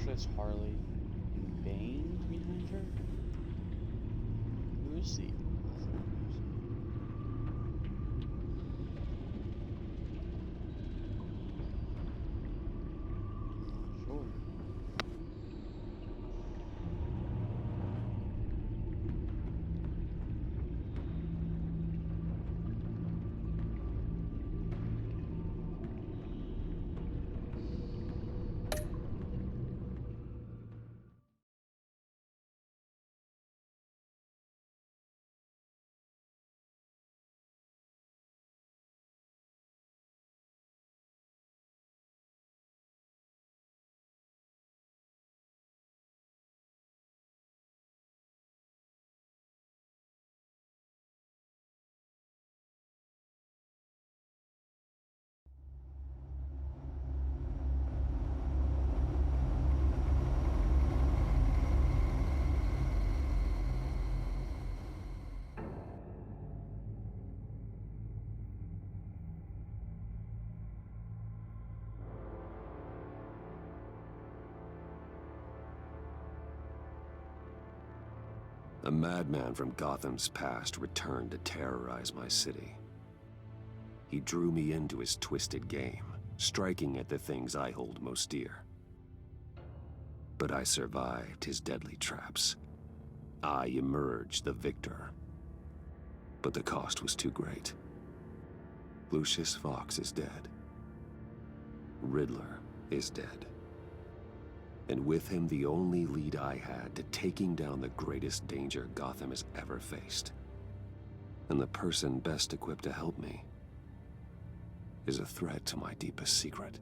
Lucius, Harley, and Bane behind her? Who is he? Sure. A madman from Gotham's past returned to terrorize my city. He drew me into his twisted game, striking at the things I hold most dear. But I survived his deadly traps. I emerged the victor. But the cost was too great. Lucius Fox is dead. Riddler is dead. And with him, the only lead I had to taking down the greatest danger Gotham has ever faced. And the person best equipped to help me is a threat to my deepest secret.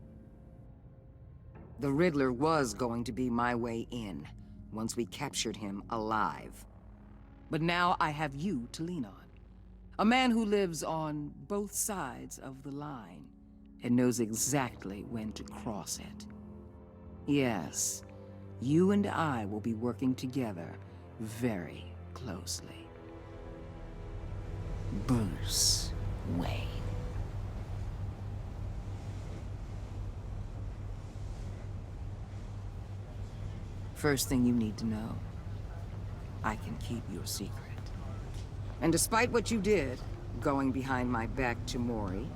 The Riddler was going to be my way in, once we captured him alive. But now I have you to lean on. A man who lives on both sides of the line, and knows exactly when to cross it. Yes, you and I will be working together very closely. Bruce Wayne. First thing you need to know, I can keep your secret. And despite what you did, going behind my back to Mori,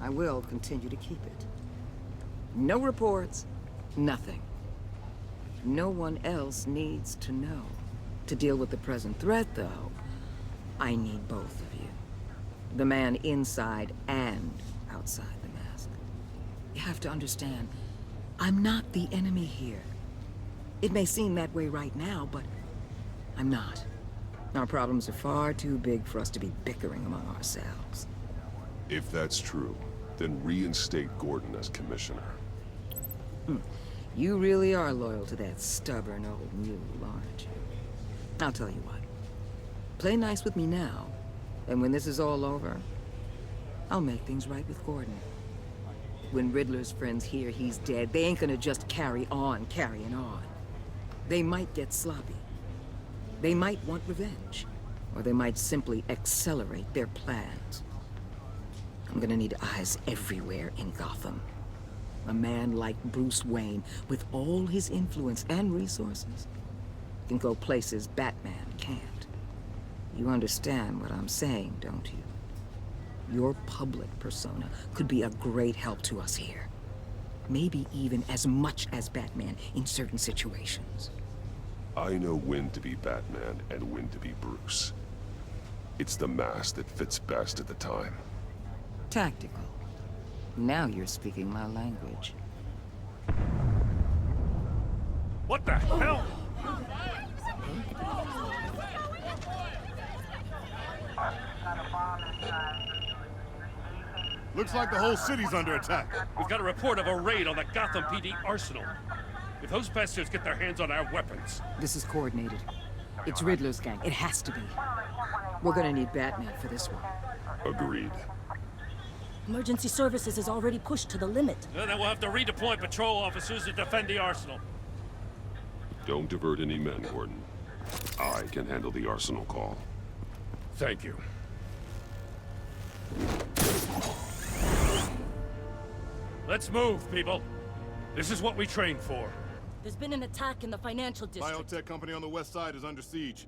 I will continue to keep it. No reports, nothing. No one else needs to know. To deal with the present threat, though, I need both of you. The man inside and outside the mask. You have to understand, I'm not the enemy here. It may seem that way right now, but I'm not. Our problems are far too big for us to be bickering among ourselves. If that's true, then reinstate Gordon as commissioner. You really are loyal to that stubborn old mule, aren't you? I'll tell you what. Play nice with me now, and when this is all over, I'll make things right with Gordon. When Riddler's friends hear he's dead, they ain't gonna just carry on carrying on. They might get sloppy. They might want revenge, or they might simply accelerate their plans. I'm gonna need eyes everywhere in Gotham. A man like Bruce Wayne, with all his influence and resources, can go places Batman can't. You understand what I'm saying, don't you? Your public persona could be a great help to us here. Maybe even as much as Batman in certain situations. I know when to be Batman and when to be Bruce. It's the mask that fits best at the time. Tactical. Now you're speaking my language. What the hell? Looks like the whole city's under attack. We've got a report of a raid on the Gotham PD arsenal. If those bastards get their hands on our weapons... This is coordinated. It's Riddler's gang. It has to be. We're gonna need Batman for this one. Agreed. Emergency services is already pushed to the limit. Then we'll have to redeploy patrol officers to defend the arsenal. Don't divert any men, Gordon. I can handle the arsenal call. Thank you. Let's move, people. This is what we trained for. There's been an attack in the financial district. Biotech company on the west side is under siege.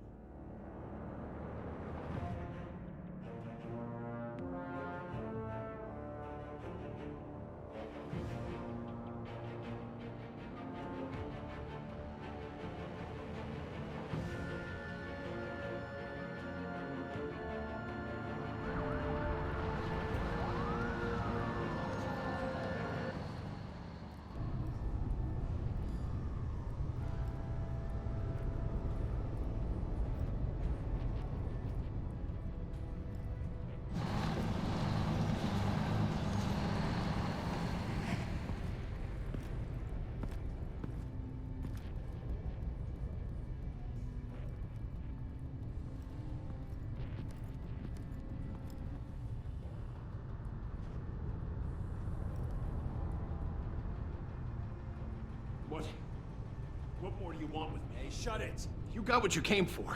What more do you want with me? Hey, shut it! You got what you came for.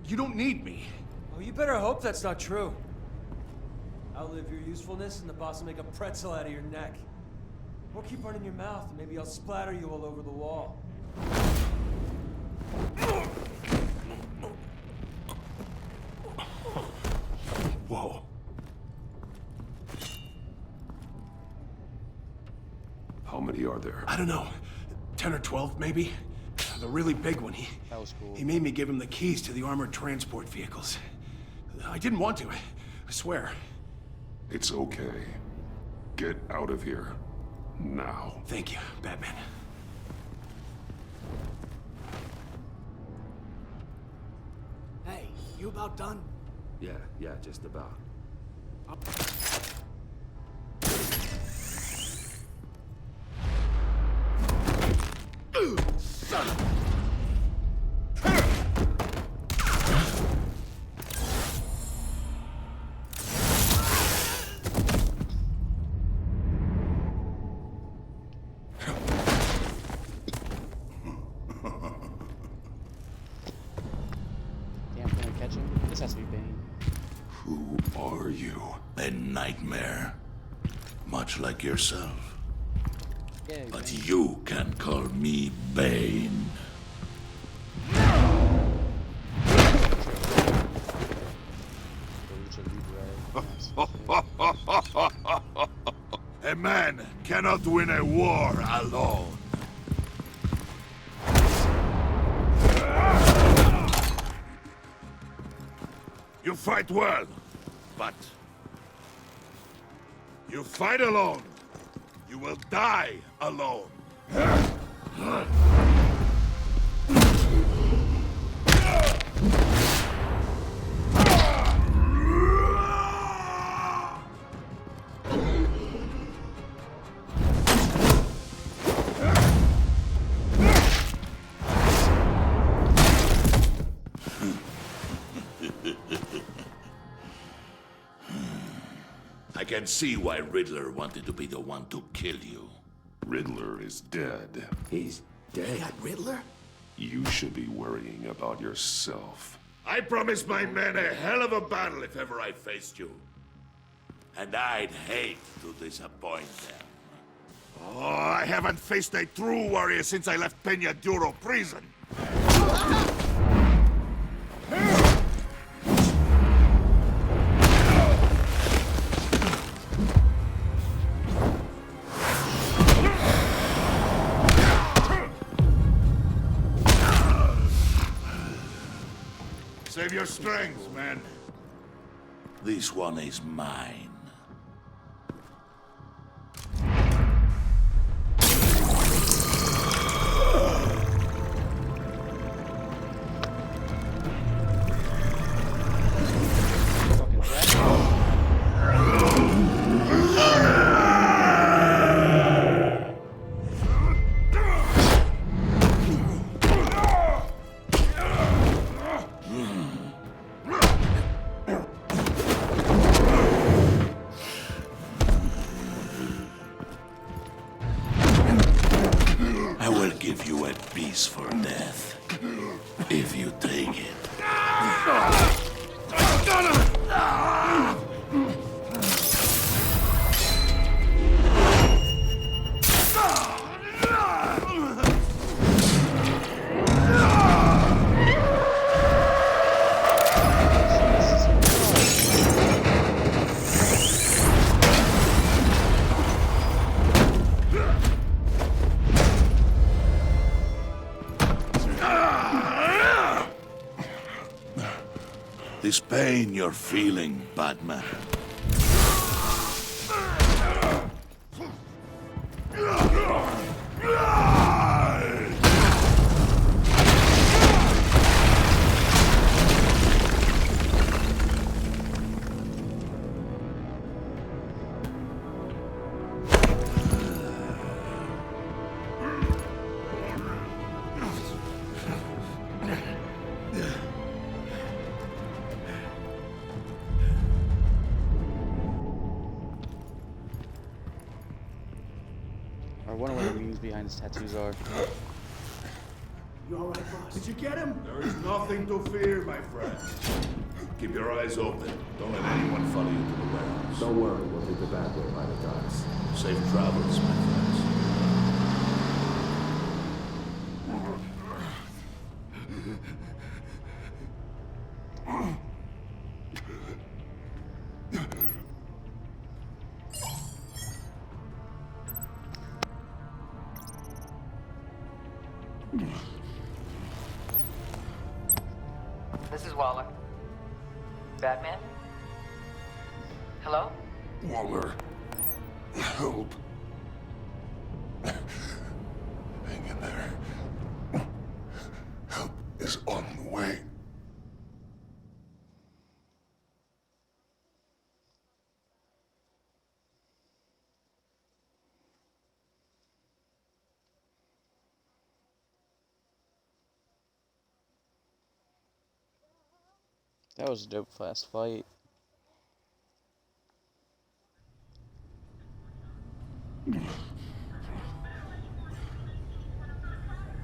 You don't need me. Oh, you better hope that's not true. Outlive your usefulness and the boss will make a pretzel out of your neck. Or keep running your mouth and maybe I'll splatter you all over the wall. Whoa. How many are there? I don't know. 10 or 12, maybe? The really big one, That was cool. he made me give him the keys to the armored transport vehicles. I didn't want to, I swear. It's okay. Get out of here. Now. Thank you, Batman. Hey, you about done? Yeah, just about. Son of... Damn, can I catch him? This has to be Bane. Who are you? A nightmare. Much like yourself. Yeah, But Bane. you can call me Bane. A man cannot win a war alone. You fight well, but you fight alone. You will die alone. I can see why Riddler wanted to be the one to kill you. Riddler is dead. He's dead. Riddler? You should be worrying about yourself. I promised my men a hell of a battle if ever I faced you. And I'd hate to disappoint them. Oh, I haven't faced a true warrior since I left Peña Duro prison. Save your strength, man. This one is mine. Fucking Jack. I will give you a piece for death. If you take it. pain you're feeling, Batman. I wonder what the meanings behind his tattoos are. You all right, boss? Did you get him? There is nothing to fear, my friend. Keep your eyes open. Don't let anyone follow you to the warehouse. Don't worry, we'll take the back way by the docks. Safe travels, my friends. This is Waller. Batman? Hello? Waller, help. Hang in there. Help is on the way. That was a dope fast fight.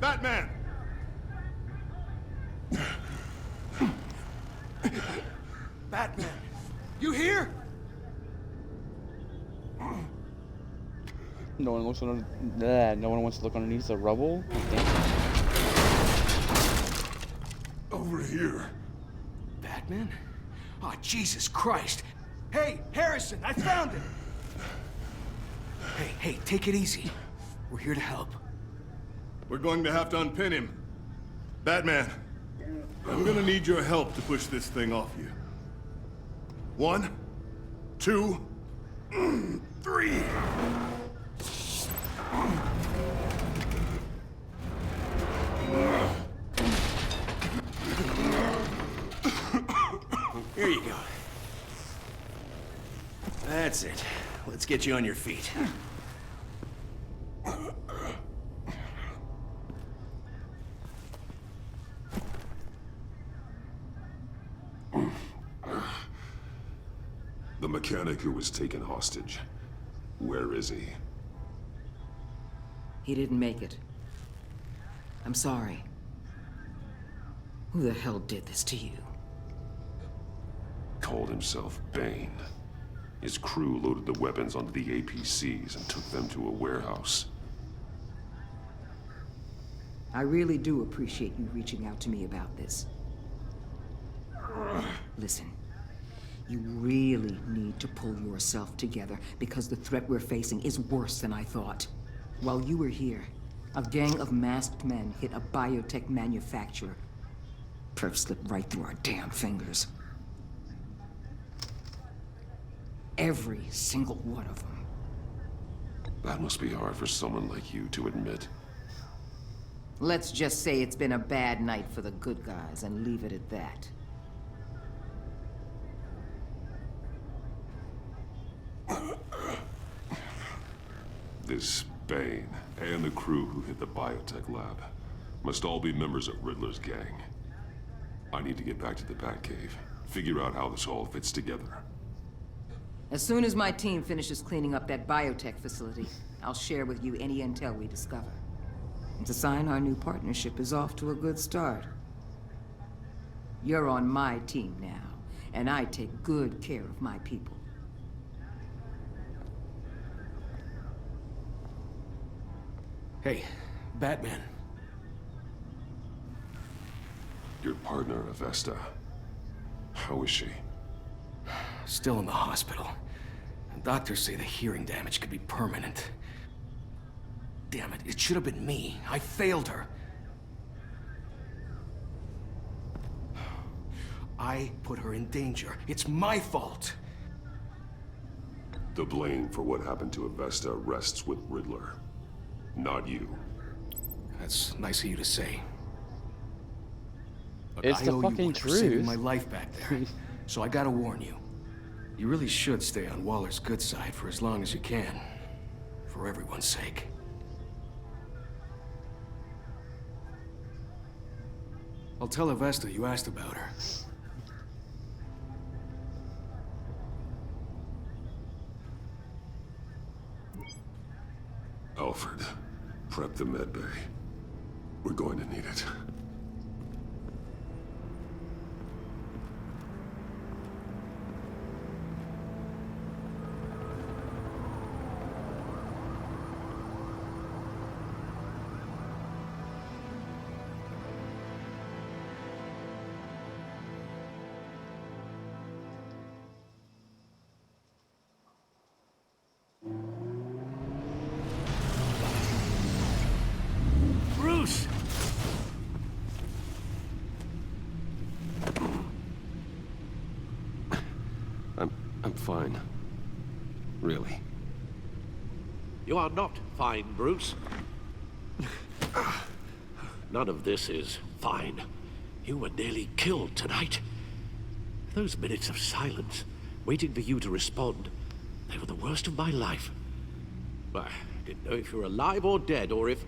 Batman! Batman! You here? No one wants to. No one wants to look underneath the rubble. Over here. Batman? Oh, Jesus Christ! Hey, Harrison, I found him! Hey, take it easy. We're here to help. We're going to have to unpin him. Batman, I'm gonna need your help to push this thing off you. 1, 2, 3. Here you go. That's it. Let's get you on your feet. The mechanic who was taken hostage. Where is he? He didn't make it. I'm sorry. Who the hell did this to you? Called himself Bane. His crew loaded the weapons onto the APCs and took them to a warehouse. I really do appreciate you reaching out to me about this. Listen, you really need to pull yourself together because the threat we're facing is worse than I thought. While you were here, a gang of masked men hit a biotech manufacturer. Perf slipped right through our damn fingers. Every single one of them. That must be hard for someone like you to admit. Let's just say it's been a bad night for the good guys and leave it at that. This Bane and the crew who hit the biotech lab must all be members of Riddler's gang. I need to get back to the Batcave, figure out how this all fits together. As soon as my team finishes cleaning up that biotech facility, I'll share with you any intel we discover. It's a sign our new partnership is off to a good start. You're on my team now, and I take good care of my people. Hey, Batman. Your partner, Avesta. How is she? Still in the hospital. And doctors say the hearing damage could be permanent. Damn it, it should have been me. I failed her. I put her in danger. It's my fault. The blame for what happened to Avesta rests with Riddler, not you. That's nice of you to say. Look, It's I the owe you fucking one for saving truth. my life back there. So I gotta warn you. You really should stay on Waller's good side for as long as you can. For everyone's sake. I'll tell Avesta you asked about her. Alfred, prep the med bay. We're going to need it. Bruce! I'm fine. Really. You are not fine, Bruce. None of this is fine. You were nearly killed tonight. Those minutes of silence, waiting for you to respond, they were the worst of my life. I didn't know if you were alive or dead, or if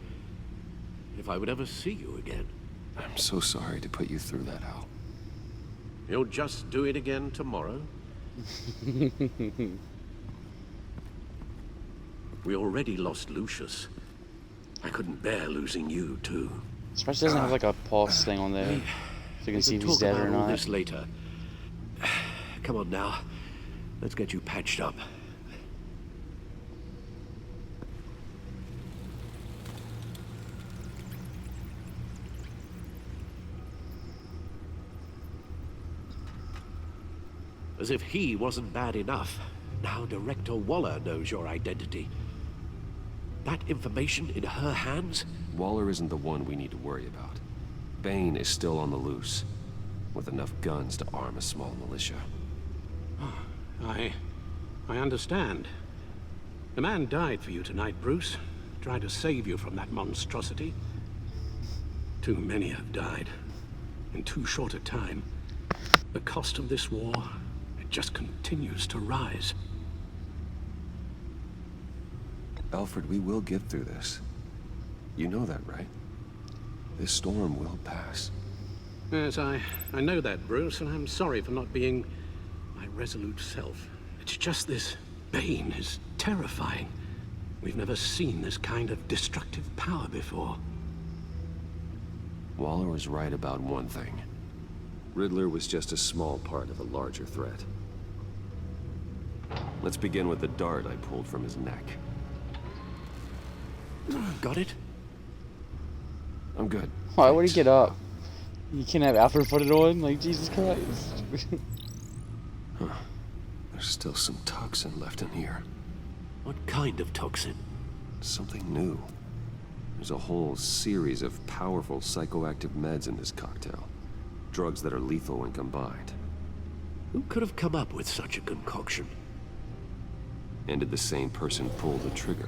I would ever see you again. I'm so sorry to put you through that, Al. You'll just do it again tomorrow? We already lost Lucius. I couldn't bear losing you, too. Especially doesn't have like a pulse thing on there. So you can see if he's dead or Talk about all not. this later. Come on now. Let's get you patched up. As if he wasn't bad enough, now Director Waller knows your identity. That information in her hands? Waller isn't the one we need to worry about. Bane is still on the loose, with enough guns to arm a small militia. I understand. The man died for you tonight, Bruce. Tried to save you from that monstrosity. Too many have died. In too short a time. The cost of this war, it just continues to rise. Alfred, we will get through this. You know that, right? This storm will pass. Yes, I know that, Bruce, and I'm sorry for not being my resolute self. It's just this Bane is terrifying. We've never seen this kind of destructive power before. Waller was right about one thing. Riddler was just a small part of a larger threat. Let's begin with the dart I pulled from his neck. Got it? I'm good. Why would he get up? You can't have Alfred put it on? Like, Jesus Christ. Huh. There's still some toxin left in here. What kind of toxin? Something new. There's a whole series of powerful psychoactive meds in this cocktail. Drugs that are lethal when combined. Who could have come up with such a concoction? And did the same person pull the trigger?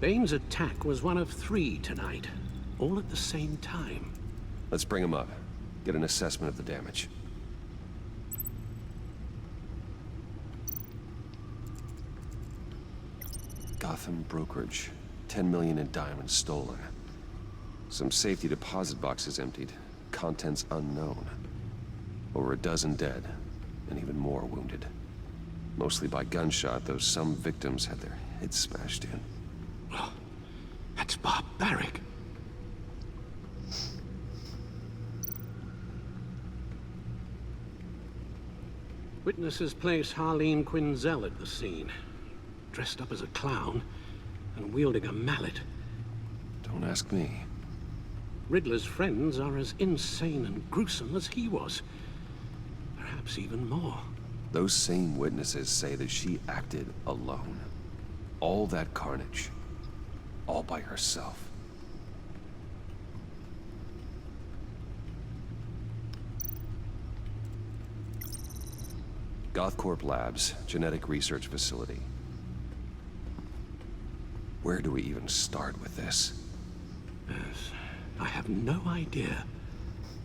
Bane's attack was one of 3 tonight, all at the same time. Let's bring him up. Get an assessment of the damage. Gotham brokerage. 10 million in diamonds stolen. Some safety deposit boxes emptied. Contents unknown. Over a dozen dead, and even more wounded. Mostly by gunshot, though some victims had their heads smashed in. Oh, that's barbaric. Witnesses place Harleen Quinzel at the scene, dressed up as a clown and wielding a mallet. Don't ask me. Riddler's friends are as insane and gruesome as he was. Perhaps even more. Those same witnesses say that she acted alone. All that carnage. All by herself. Gothcorp Labs, genetic research facility. Where do we even start with this? Yes, I have no idea.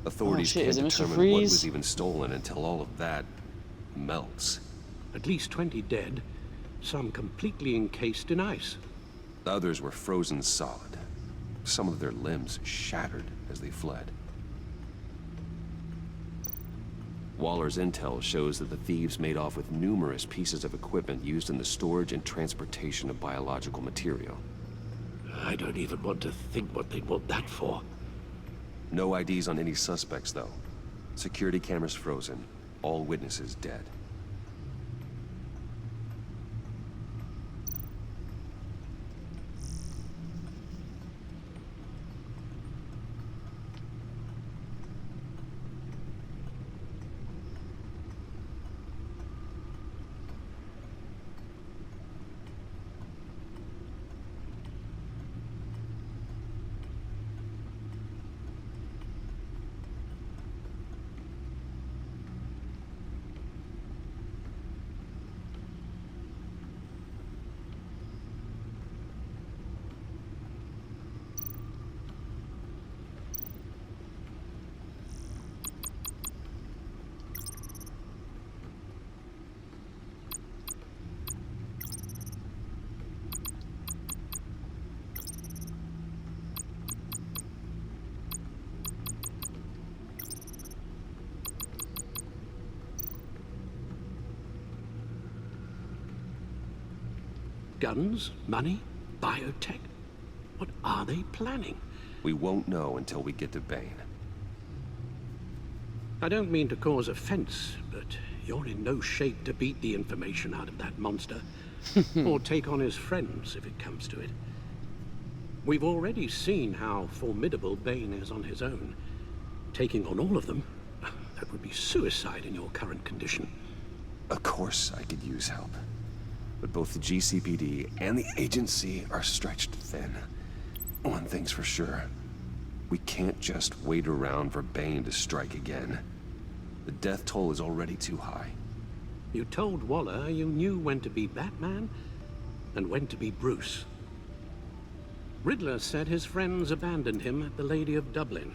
Authorities shit, can't is it Mr. determine what Freeze? was even stolen until all of that melts. At least 20 dead, some completely encased in ice. Others were frozen solid. Some of their limbs shattered as they fled. Waller's intel shows that the thieves made off with numerous pieces of equipment used in the storage and transportation of biological material. I don't even want to think what they'd want that for. No IDs on any suspects, though. Security cameras frozen. All witnesses dead. Guns, money, biotech. What are they planning? We won't know until we get to Bane. I don't mean to cause offense, but you're in no shape to beat the information out of that monster. Or take on his friends, if it comes to it. We've already seen how formidable Bane is on his own. Taking on all of them, that would be suicide in your current condition. Of course I could use help. But both the GCPD and the agency are stretched thin. One thing's for sure. We can't just wait around for Bane to strike again. The death toll is already too high. You told Waller you knew when to be Batman and when to be Bruce. Riddler said his friends abandoned him at the Lady of Dublin.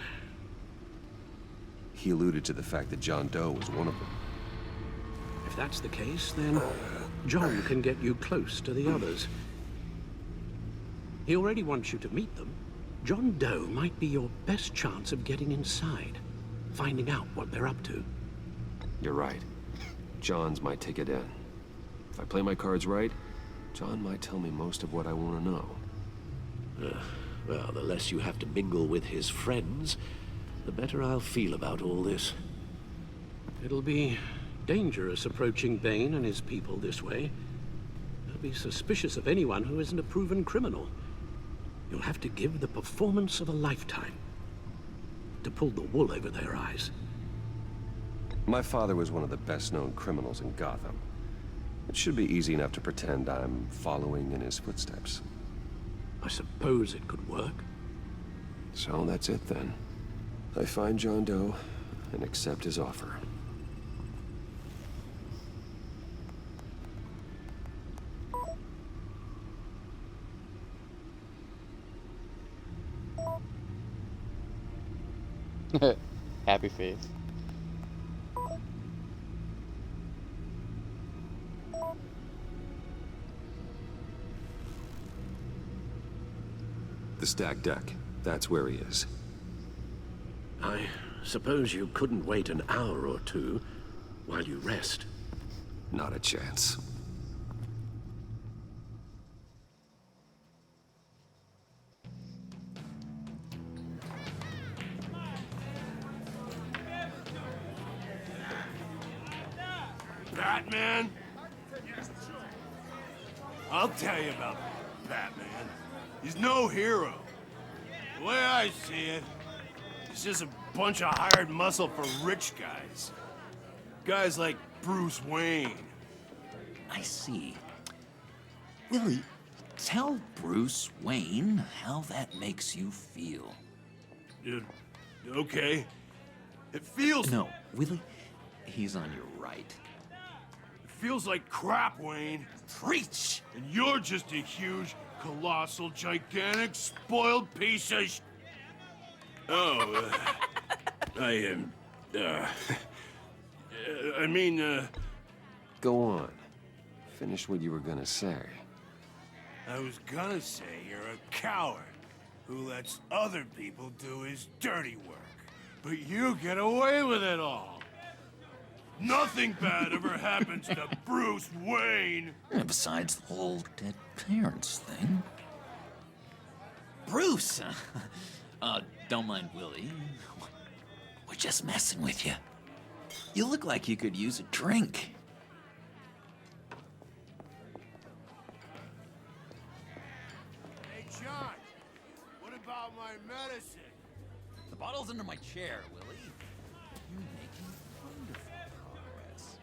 He alluded to the fact that John Doe was one of them. If that's the case, then John can get you close to the others. He already wants you to meet them. John Doe might be your best chance of getting inside, finding out what they're up to. You're right. John's my ticket in. If I play my cards right, John might tell me most of what I want to know. Well, the less you have to mingle with his friends, the better I'll feel about all this. It'll be dangerous approaching Bane and his people this way. They'll be suspicious of anyone who isn't a proven criminal. You'll have to give the performance of a lifetime to pull the wool over their eyes. My father was one of the best-known criminals in Gotham. It should be easy enough to pretend I'm following in his footsteps. I suppose it could work. So that's it then. I find John Doe and accept his offer. Happy face. The stacked deck. That's where he is. I suppose you couldn't wait an hour or two while you rest. Not a chance. Batman? I'll tell you about Batman. He's no hero. The way I see it, he's just a bunch of hired muscle for rich guys. Guys like Bruce Wayne. I see. Willie, tell Bruce Wayne how that makes you feel. Okay. It feels... No, Willie, he's on your right. feels like crap, Wayne. Preach! And you're just a huge, colossal, gigantic, spoiled piece of Oh, I am, I mean, Go on. Finish what you were gonna say. I was gonna say you're a coward who lets other people do his dirty work. But you get away with it all. Nothing bad ever happens to Bruce Wayne. And besides the whole dead parents thing. Bruce! Don't mind Willie. We're just messing with you. You look like you could use a drink. Hey, John, what about my medicine? The bottle's under my chair, Willie. You're making wonderful progress.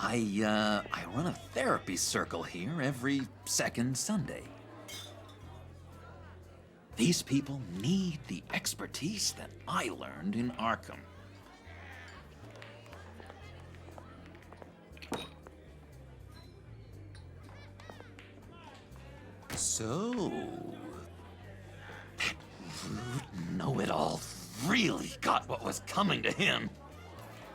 I run a therapy circle here every second Sunday. These people need the expertise that I learned in Arkham. So, that rude know-it-all really got what was coming to him.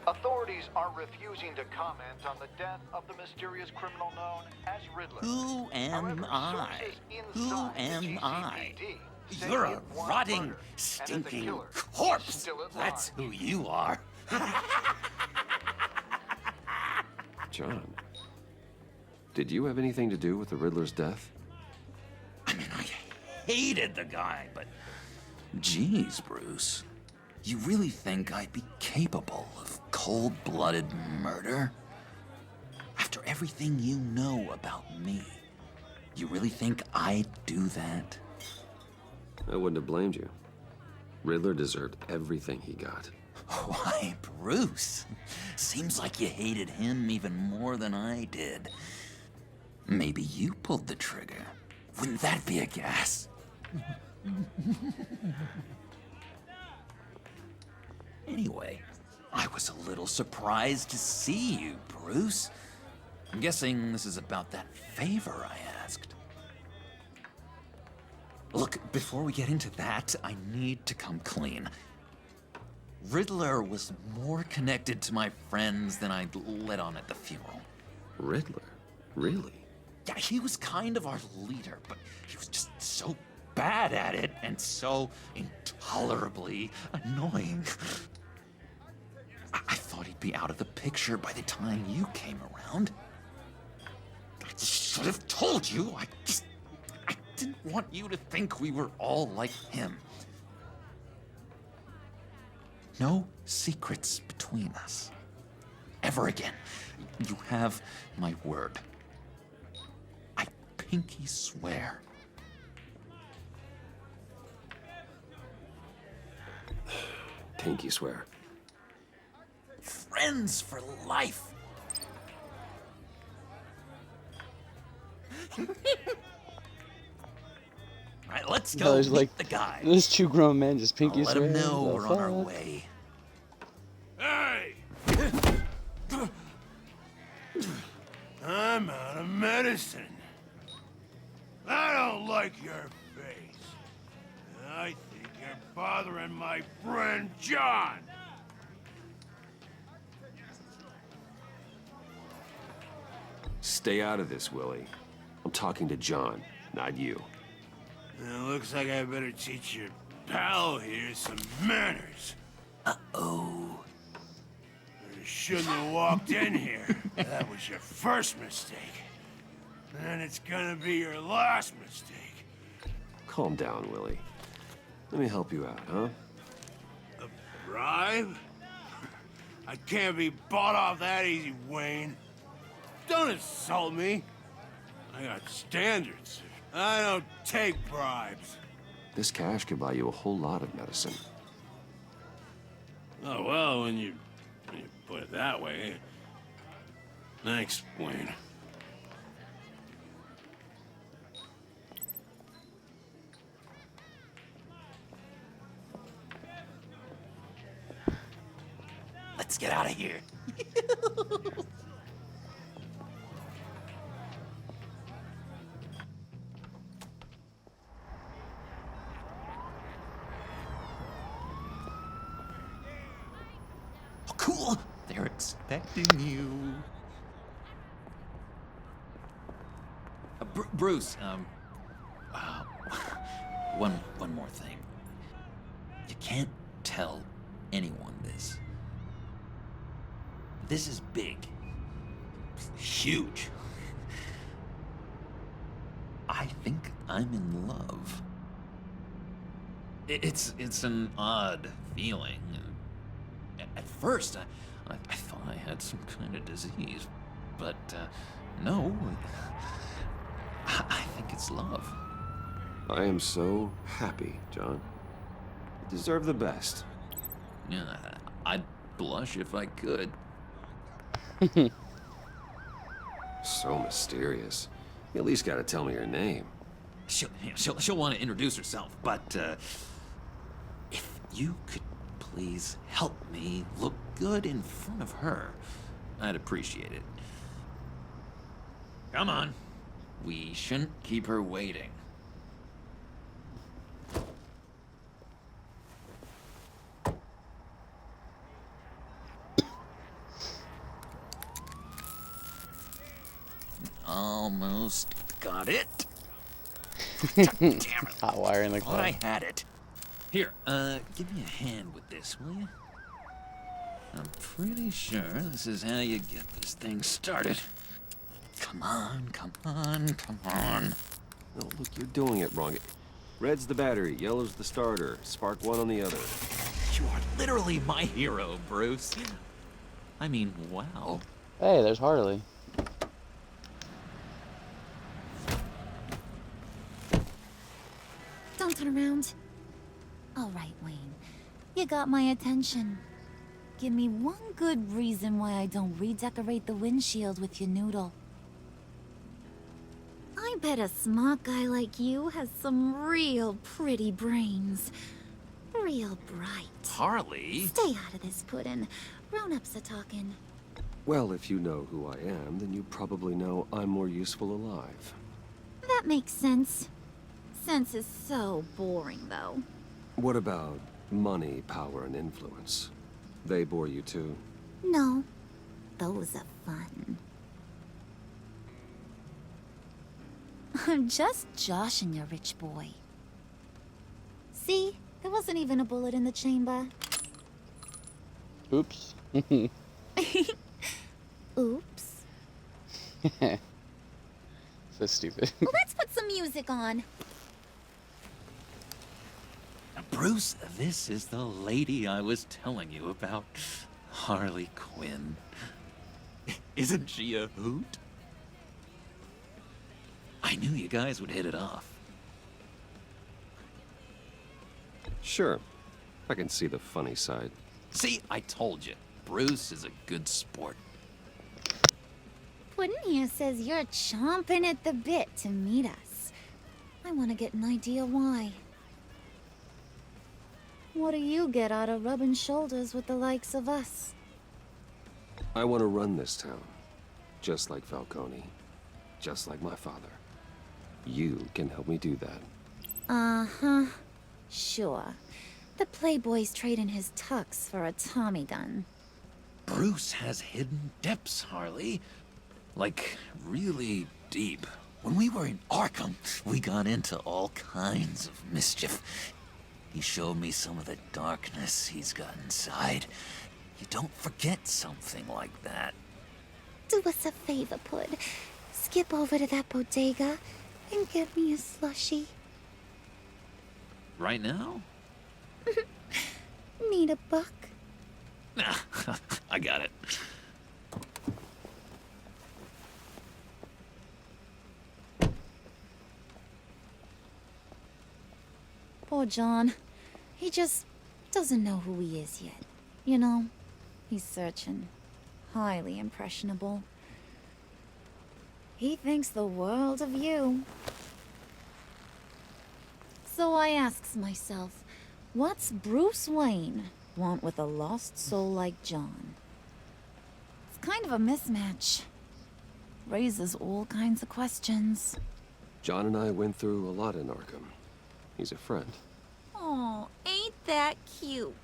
Authorities are refusing to comment on the death of the mysterious criminal known as Riddler. Who am However, I? sources Who inside the am I? GCPD say You're he a was rotting, murdered, and that the stinking killer is corpse. still at That's large. who you are. John, did you have anything to do with the Riddler's death? I mean, I hated the guy, but... Geez, Bruce. You really think I'd be capable of cold-blooded murder? After everything you know about me, you really think I'd do that? I wouldn't have blamed you. Riddler deserved everything he got. Why, Bruce? Seems like you hated him even more than I did. Maybe you pulled the trigger. Wouldn't that be a gas? Anyway, I was a little surprised to see you, Bruce. I'm guessing this is about that favor I asked. Look, before we get into that, I need to come clean. Riddler was more connected to my friends than I'd let on at the funeral. Riddler? Really? Yeah, he was kind of our leader, but he was just so bad at it and so intolerably annoying. I thought he'd be out of the picture by the time you came around. I just should have told you. I didn't want you to think we were all like him. No secrets between us. Ever again. You have my word. I pinky swear. Pinky swear. Friends for life. All right, let's go There's meet like the guy. There's two grown men just pinky I'll let him swearing. know The we're on our fuck? way. Hey! I'm out of medicine. I don't like your face. I think you're bothering my friend John. Stay out of this, Willie. I'm talking to John, not you. It looks like I better teach your pal here some manners. Uh-oh. You shouldn't have walked in here. That was your first mistake. And it's gonna be your last mistake. Calm down, Willie. Let me help you out, huh? A bribe? I can't be bought off that easy, Wayne. Don't insult me. I got standards. I don't take bribes. This cash could buy you a whole lot of medicine. Oh, well, when you put it that way. Thanks, Wayne. Let's get out of here. Oh, cool. They're expecting you. Bruce, one more thing. You can't tell anyone this. This is big. Huge. I think I'm in love. It's an odd feeling. At first, I thought I had some kind of disease, but no. I think it's love. I am so happy, John. You deserve the best. Yeah, I'd blush if I could. So mysterious. You at least gotta tell me your name. She'll want to introduce herself, but if you could please help me look good in front of her, I'd appreciate it. Come on. We shouldn't keep her waiting. Almost got it. Damn it. Hot wire in the Thought car. I had it. Here, give me a hand with this, will you? I'm pretty sure this is how you get this thing started. Come on, come on, come on. Oh, look, you're doing it wrong. Red's the battery, yellow's the starter. Spark one on the other. You are literally my hero, Bruce. I mean, wow. Hey, there's Harley. Don't turn around. All right, Wayne. You got my attention. Give me one good reason why I don't redecorate the windshield with your noodle. I bet a smart guy like you has some real pretty brains. Real bright. Harley? Stay out of this, Puddin'. Grown-ups are talking. Well, if you know who I am, then you probably know I'm more useful alive. That makes sense. Sense is so boring, though. What about money, power, and influence? They bore you too? No. Those are fun. I'm just joshing you, rich boy. See? There wasn't even a bullet in the chamber. Oops. Oops. So stupid. Well, let's put some music on. Bruce, this is the lady I was telling you about. Harley Quinn. Isn't she a hoot? I knew you guys would hit it off. Sure. I can see the funny side. See, I told you. Bruce is a good sport. Puddin' here says you're chomping at the bit to meet us. I want to get an idea why. What do you get out of rubbing shoulders with the likes of us? I want to run this town. Just like Falcone. Just like my father. You can help me do that. Uh-huh. Sure. The Playboy's trading his tux for a Tommy gun. Bruce has hidden depths, Harley. Like, really deep. When we were in Arkham, we got into all kinds of mischief. He showed me some of the darkness he's got inside. You don't forget something like that. Do us a favor, Pud. Skip over to that bodega and get me a slushie. Right now? Need a buck? Nah, I got it. Poor John. He just doesn't know who he is yet. You know, he's searching. Highly impressionable. He thinks the world of you. So I asks myself, what's Bruce Wayne want with a lost soul like John? kind of a mismatch. Raises all kinds of questions. John and I went through a lot in Arkham. He's a friend. Oh, ain't that cute?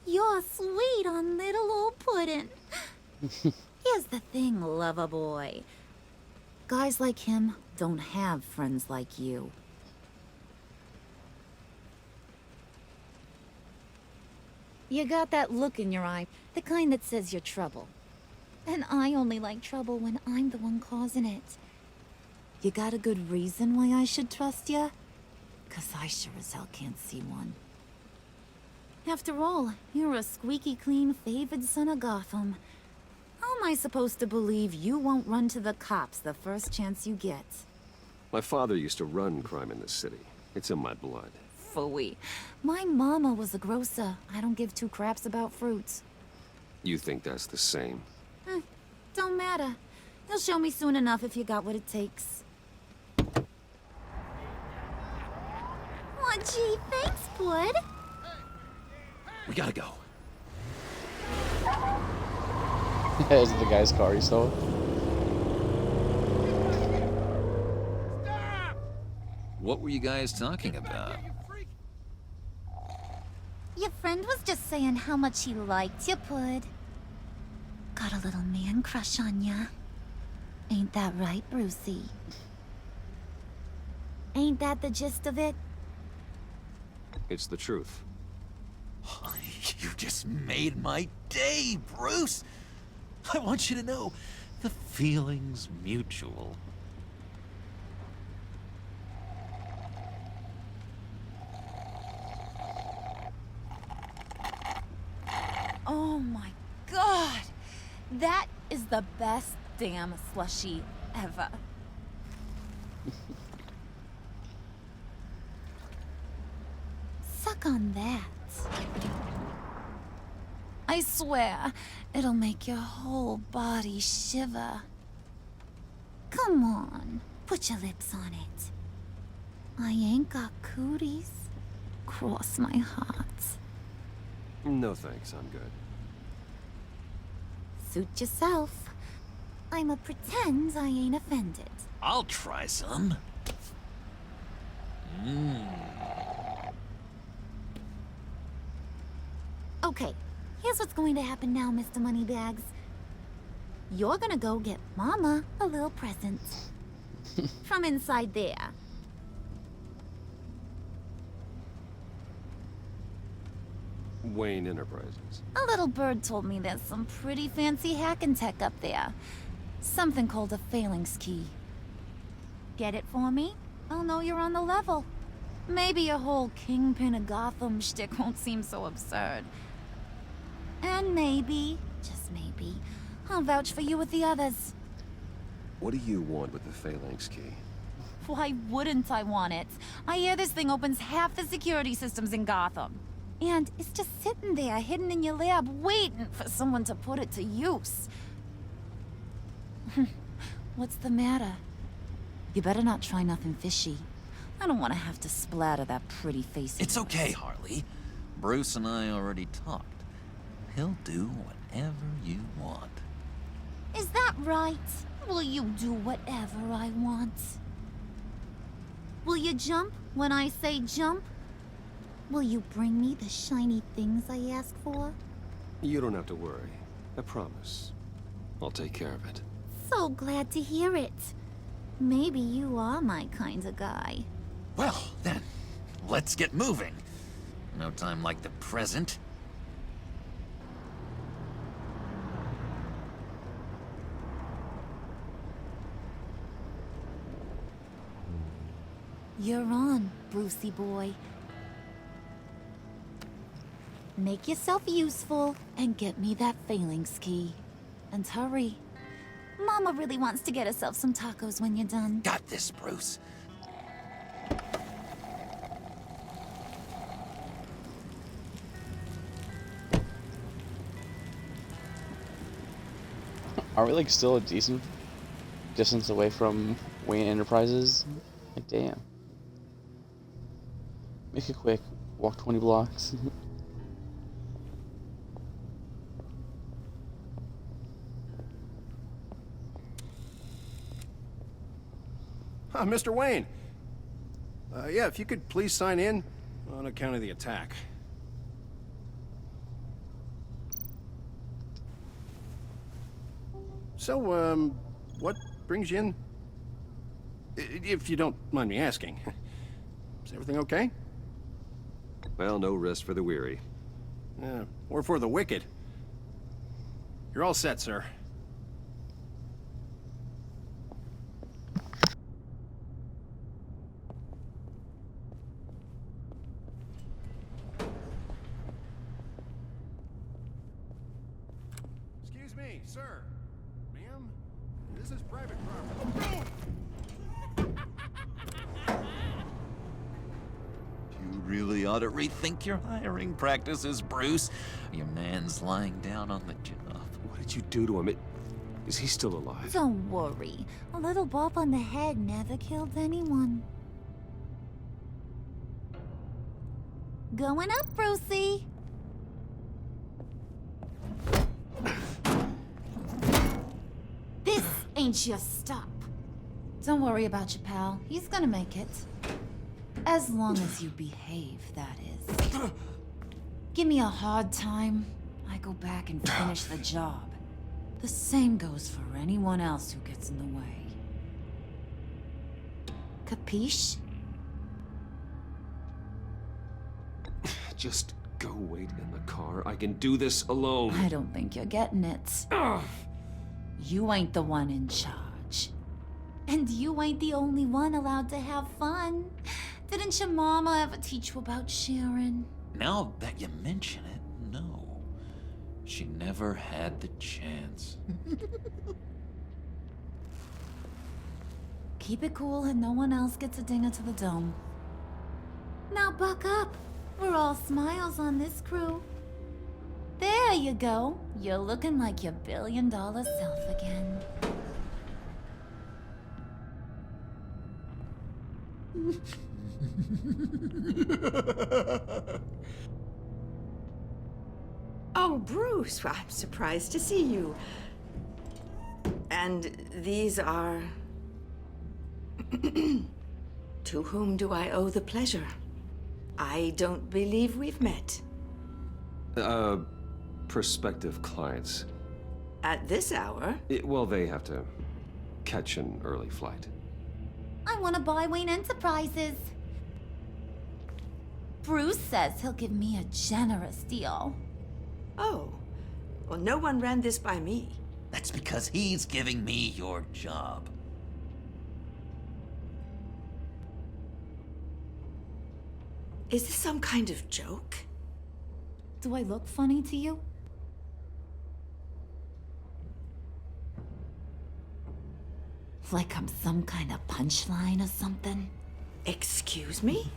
You're sweet on little old puddin'. Here's the thing, lover boy. Guys like him don't have friends like you. You got that look in your eye, the kind that says you're trouble. And I only like trouble when I'm the one causing it. You got a good reason why I should trust you? 'Cause I sure as hell can't see one. After all, you're a squeaky clean favored son of Gotham. How am I supposed to believe you won't run to the cops the first chance you get? My father used to run crime in this city. It's in my blood. Phooey. My mama was a grocer. I don't give two craps about fruits. You think that's the same? Don't matter. You'll show me soon enough if you got what it takes. Aw, gee, thanks, bud. We gotta go. Is it the guy's car he stole? What were you guys talking about? Your friend was just saying how much he liked you, Pud. Got a little man crush on ya. Ain't that right, Brucey? Ain't that the gist of it? It's the truth. You just made my day, Bruce. I want you to know, the feeling's mutual. Oh my god! That is the best damn slushie ever. Suck on that. I swear, it'll make your whole body shiver. Come on, put your lips on it. I ain't got cooties. Cross my heart. No thanks, I'm good. Suit yourself. I'ma pretend I ain't offended. I'll try some. Okay, here's what's going to happen now, Mr. Moneybags. You're gonna go get Mama a little present. From inside there. Wayne Enterprises. A little bird told me there's some pretty fancy hacking tech up there. Something called a phalanx key. Get it for me? I'll know you're on the level. Maybe your whole Kingpin of Gotham shtick won't seem so absurd. And maybe, just maybe, I'll vouch for you with the others. What do you want with the phalanx key? Why wouldn't I want it? I hear this thing opens half the security systems in Gotham. And it's just sitting there, hidden in your lab, waiting for someone to put it to use. What's the matter? You better not try nothing fishy. I don't want to have to splatter that pretty face. It's okay, Harley. Bruce and I already talked. He'll do whatever you want. Is that right? Will you do whatever I want? Will you jump when I say jump? Will you bring me the shiny things I ask for? You don't have to worry. I promise. I'll take care of it. So glad to hear it. Maybe you are my kind of guy. Well, then, let's get moving. No time like the present. You're on, Brucey boy. Make yourself useful and get me that phalanx key. And hurry. Mama really wants to get herself some tacos when you're done. Got this, Bruce. Are we like still a decent distance away from Wayne Enterprises? Like, damn. Make it quick. Walk 20 blocks. Mr. Wayne. Yeah, if you could please sign in on account of the attack. So, what brings you in? If you don't mind me asking. Is everything okay? Well, no rest for the weary. Or for the wicked. You're all set, sir. Excuse me, sir. Ma'am, this is private property. You really ought to rethink your hiring practices, Bruce. Your man's lying down on the job. What did you do to him? Is he still alive? Don't worry. A little bump on the head never killed anyone. Going up, Brucey. This ain't your stop. Don't worry about your pal. He's gonna make it. As long as you behave, that is. Give me a hard time, I go back and finish the job. The same goes for anyone else who gets in the way. Capiche? Just go wait in the car. I can do this alone. I don't think you're getting it. You ain't the one in charge. And you ain't the only one allowed to have fun. Didn't your mama ever teach you about sharing? Now that you mention it, no. She never had the chance. Keep it cool and no one else gets a dinger to the dome. Now buck up. We're all smiles on this crew. There you go. You're looking like your billion-dollar self again. Oh, Bruce, well, I'm surprised to see you. And these are... To whom do I owe the pleasure? I don't believe we've met. Prospective clients. At this hour? Well, they have to catch an early flight. I want to buy Wayne Enterprises. Bruce says he'll give me a generous deal. Oh, well, no one ran this by me. That's because he's giving me your job. Is this some kind of joke? Do I look funny to you? Like I'm some kind of punchline or something? Excuse me?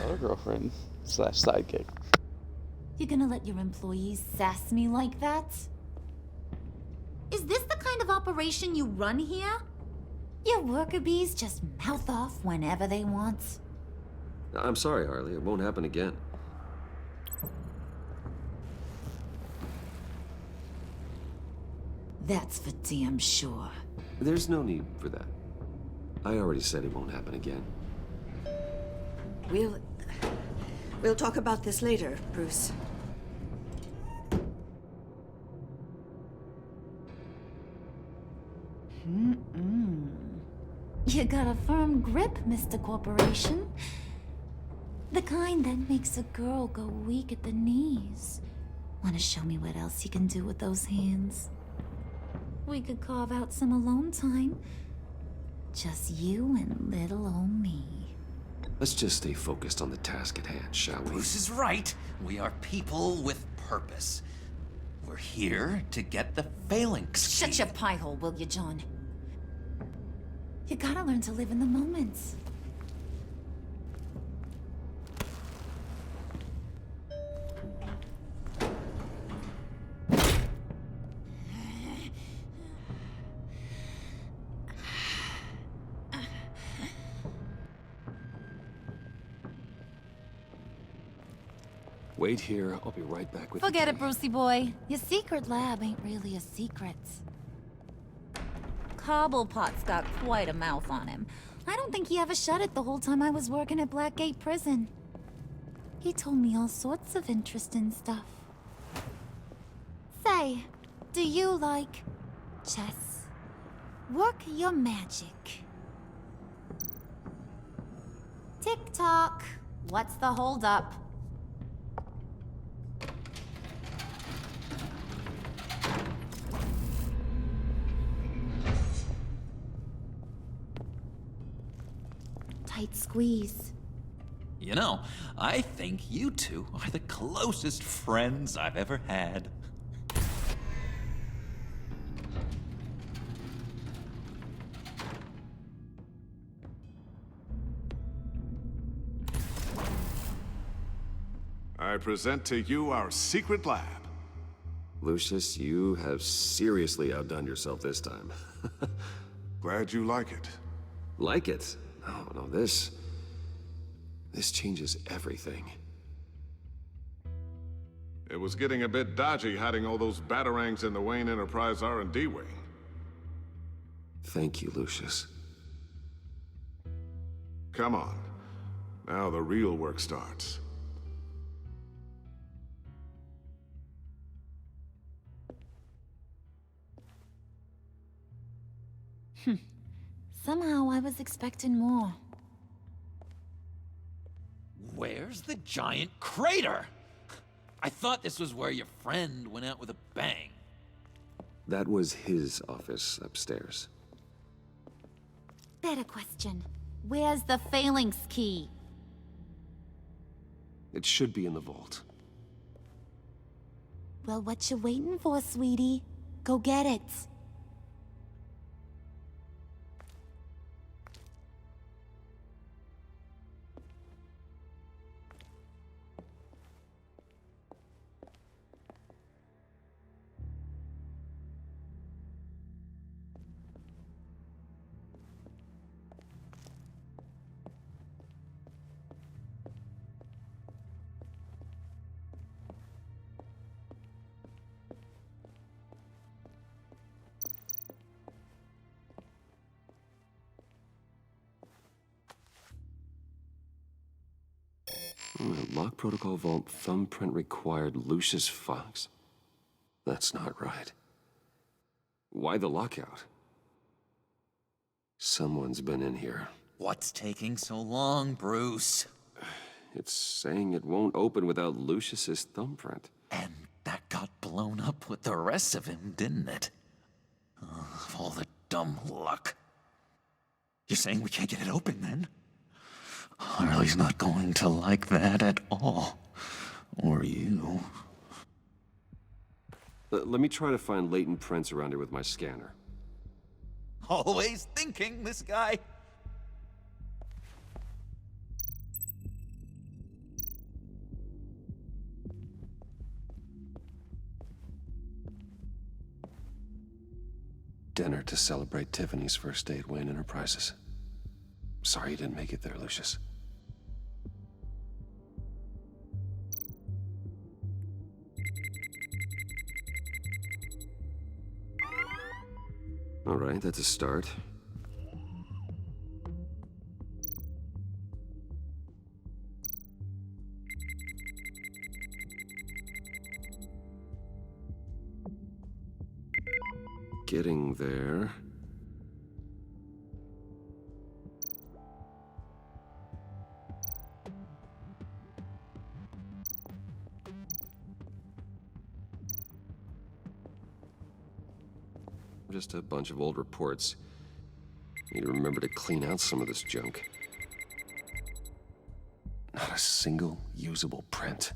Our girlfriend / sidekick. You gonna let your employees sass me like that? Is this the kind of operation you run here? Your worker bees just mouth off whenever they want. I'm sorry, Harley. It won't happen again. That's for damn sure. There's no need for that. I already said it won't happen again. We'll talk about this later, Bruce. You got a firm grip, Mr. Corporation. The kind that makes a girl go weak at the knees. Wanna show me what else you can do with those hands? We could carve out some alone time. Just you and little old me. Let's just stay focused on the task at hand, shall we? Bruce is right. We are people with purpose. We're here to get the phalanx. Shut your pie hole, will you, John? You gotta learn to live in the moment. Wait here. I'll be right back with you. Forget it, Brucey boy. Your secret lab ain't really a secret. Cobblepot's got quite a mouth on him. I don't think he ever shut it the whole time I was working at Blackgate Prison. He told me all sorts of interesting stuff. Say, do you like chess? Work your magic. Tick-tock. What's the holdup? Tight squeeze. You know, I think you two are the closest friends I've ever had. I present to you our secret lab. Lucius, you have seriously outdone yourself this time. Glad you like it. Like it? No, this changes everything. It was getting a bit dodgy hiding all those batarangs in the Wayne Enterprise R&D wing. Thank you, Lucius. Come on. Now the real work starts. Somehow I was expecting more. Where's the giant crater? I thought this was where your friend went out with a bang. That was his office upstairs. Better question. Where's the phalanx key? It should be in the vault. Well, what you waiting for, sweetie? Go get it. Lock protocol vault thumbprint required Lucius Fox? That's not right. Why the lockout? Someone's been in here. What's taking so long, Bruce? It's saying it won't open without Lucius's thumbprint. And that got blown up with the rest of him, didn't it? All the dumb luck. You're saying we can't get it open, then? Harley's not going to like that at all. Or you. Let me try to find latent prints around here with my scanner. Always thinking, this guy. Dinner to celebrate Tiffany's first day at Wayne Enterprises. Sorry you didn't make it there, Lucius. All right, that's a start. Getting there. Just a bunch of old reports. Need to remember to clean out some of this junk. Not a single usable print.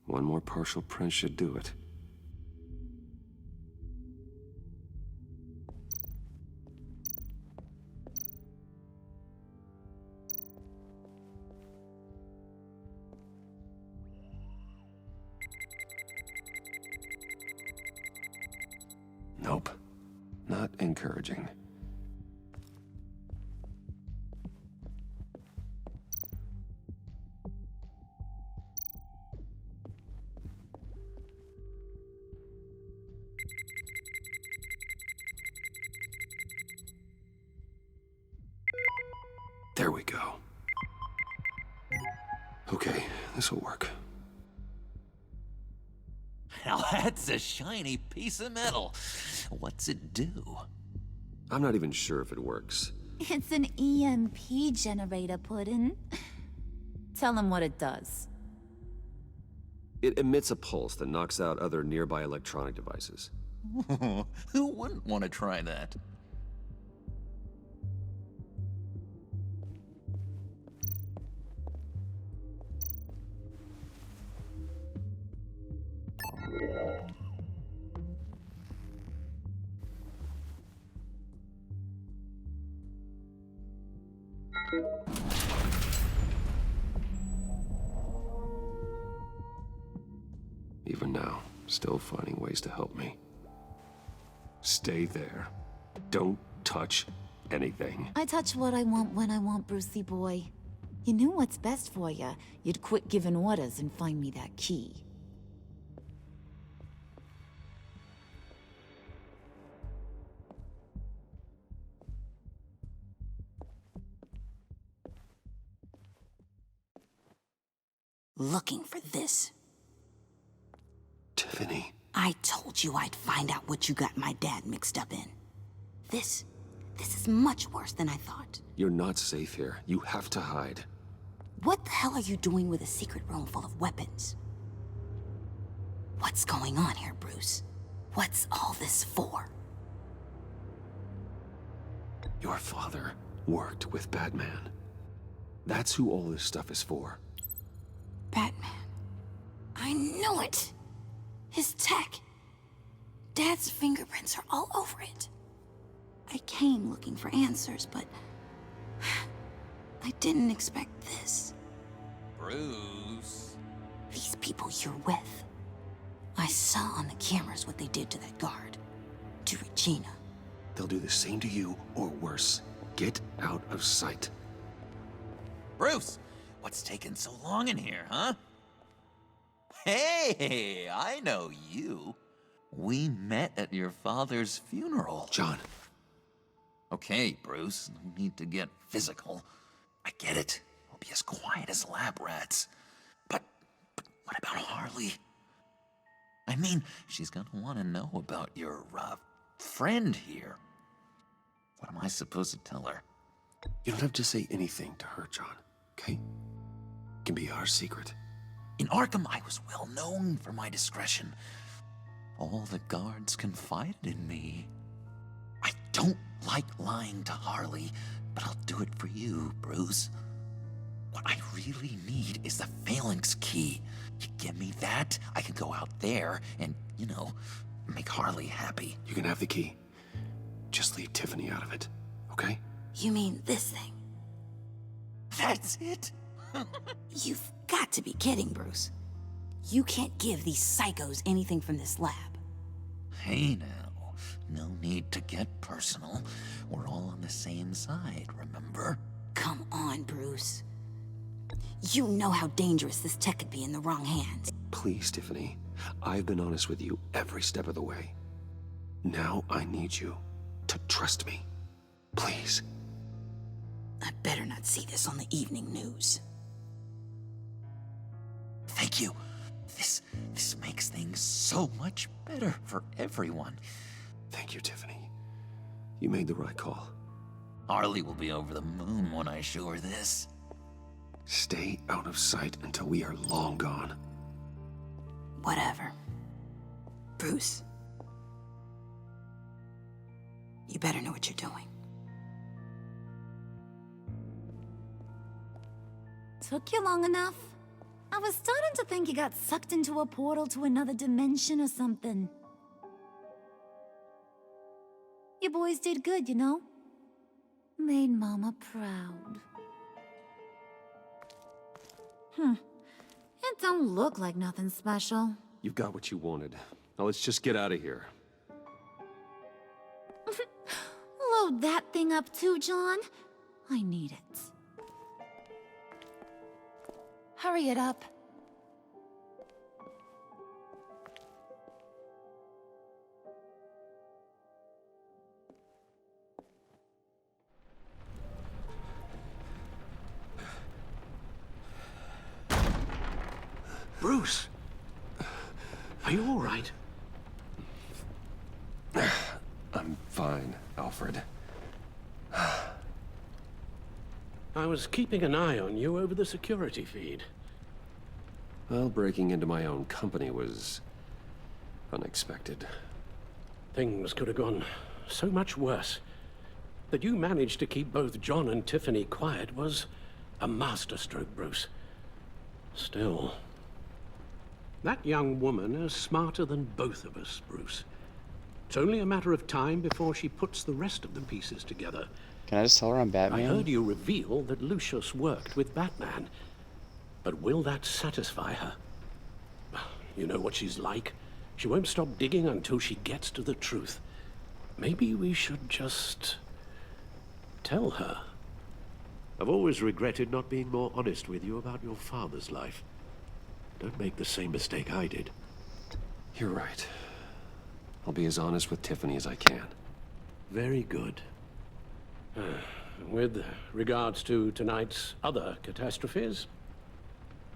One more partial print should do it. Nope. Not encouraging. There we go. Okay, this'll work. Now that's a shiny piece of metal. What's it do? I'm not even sure if it works. It's an EMP generator, Puddin'. Tell him what it does. It emits a pulse that knocks out other nearby electronic devices. Who wouldn't want to try that? Even now, still finding ways to help me. Stay there. Don't touch anything. I touch what I want when I want, Brucey boy. You knew what's best for you. You'd quit giving orders and find me that key. Looking for this. Tiffany. I told you I'd find out what you got my dad mixed up in. This is much worse than I thought. You're not safe here. You have to hide. What the hell are you doing with a secret room full of weapons? What's going on here, Bruce? What's all this for? Your father worked with Batman. That's who all this stuff is for. Batman. I knew it! His tech. Dad's fingerprints are all over it. I came looking for answers, but I didn't expect this. Bruce. These people you're with. I saw on the cameras what they did to that guard. To Regina. They'll do the same to you, or worse. Get out of sight. Bruce, what's taking so long in here, huh? Hey, I know you. We met at your father's funeral. John. Okay, Bruce, no need to get physical. I get it. We'll be as quiet as lab rats. But what about Harley? I mean, she's gonna want to know about your, friend here. What am I supposed to tell her? You don't have to say anything to her, John, okay? It can be our secret. In Arkham, I was well known for my discretion. All the guards confided in me. I don't like lying to Harley, but I'll do it for you, Bruce. What I really need is the phalanx key. You give me that, I can go out there and, make Harley happy. You can have the key. Just leave Tiffany out of it, okay? You mean this thing? That's it? You've got to be kidding, Bruce. You can't give these psychos anything from this lab. Hey now, no need to get personal. We're all on the same side, remember? Come on, Bruce. You know how dangerous this tech could be in the wrong hands. Please, Tiffany. I've been honest with you every step of the way. Now I need you to trust me. Please. I better not see this on the evening news. Thank you. This makes things so much better for everyone. Thank you, Tiffany. You made the right call. Harley will be over the moon when I show her this. Stay out of sight until we are long gone. Whatever. Bruce. You better know what you're doing. Took you long enough? I was starting to think you got sucked into a portal to another dimension or something. You boys did good, you know? Made Mama proud. It don't look like nothing special. You've got what you wanted. Now let's just get out of here. Load that thing up too, John. I need it. Hurry it up. Bruce! Are you all right? I'm fine, Alfred. I was keeping an eye on you over the security feed. Well, breaking into my own company was unexpected. Things could have gone so much worse. That you managed to keep both John and Tiffany quiet was a masterstroke, Bruce. Still, that young woman is smarter than both of us, Bruce. It's only a matter of time before she puts the rest of the pieces together. Can I just tell her I'm Batman? I heard you reveal that Lucius worked with Batman. But will that satisfy her? You know what she's like. She won't stop digging until she gets to the truth. Maybe we should just tell her. I've always regretted not being more honest with you about your father's life. Don't make the same mistake I did. You're right. I'll be as honest with Tiffany as I can. Very good. With regards to tonight's other catastrophes?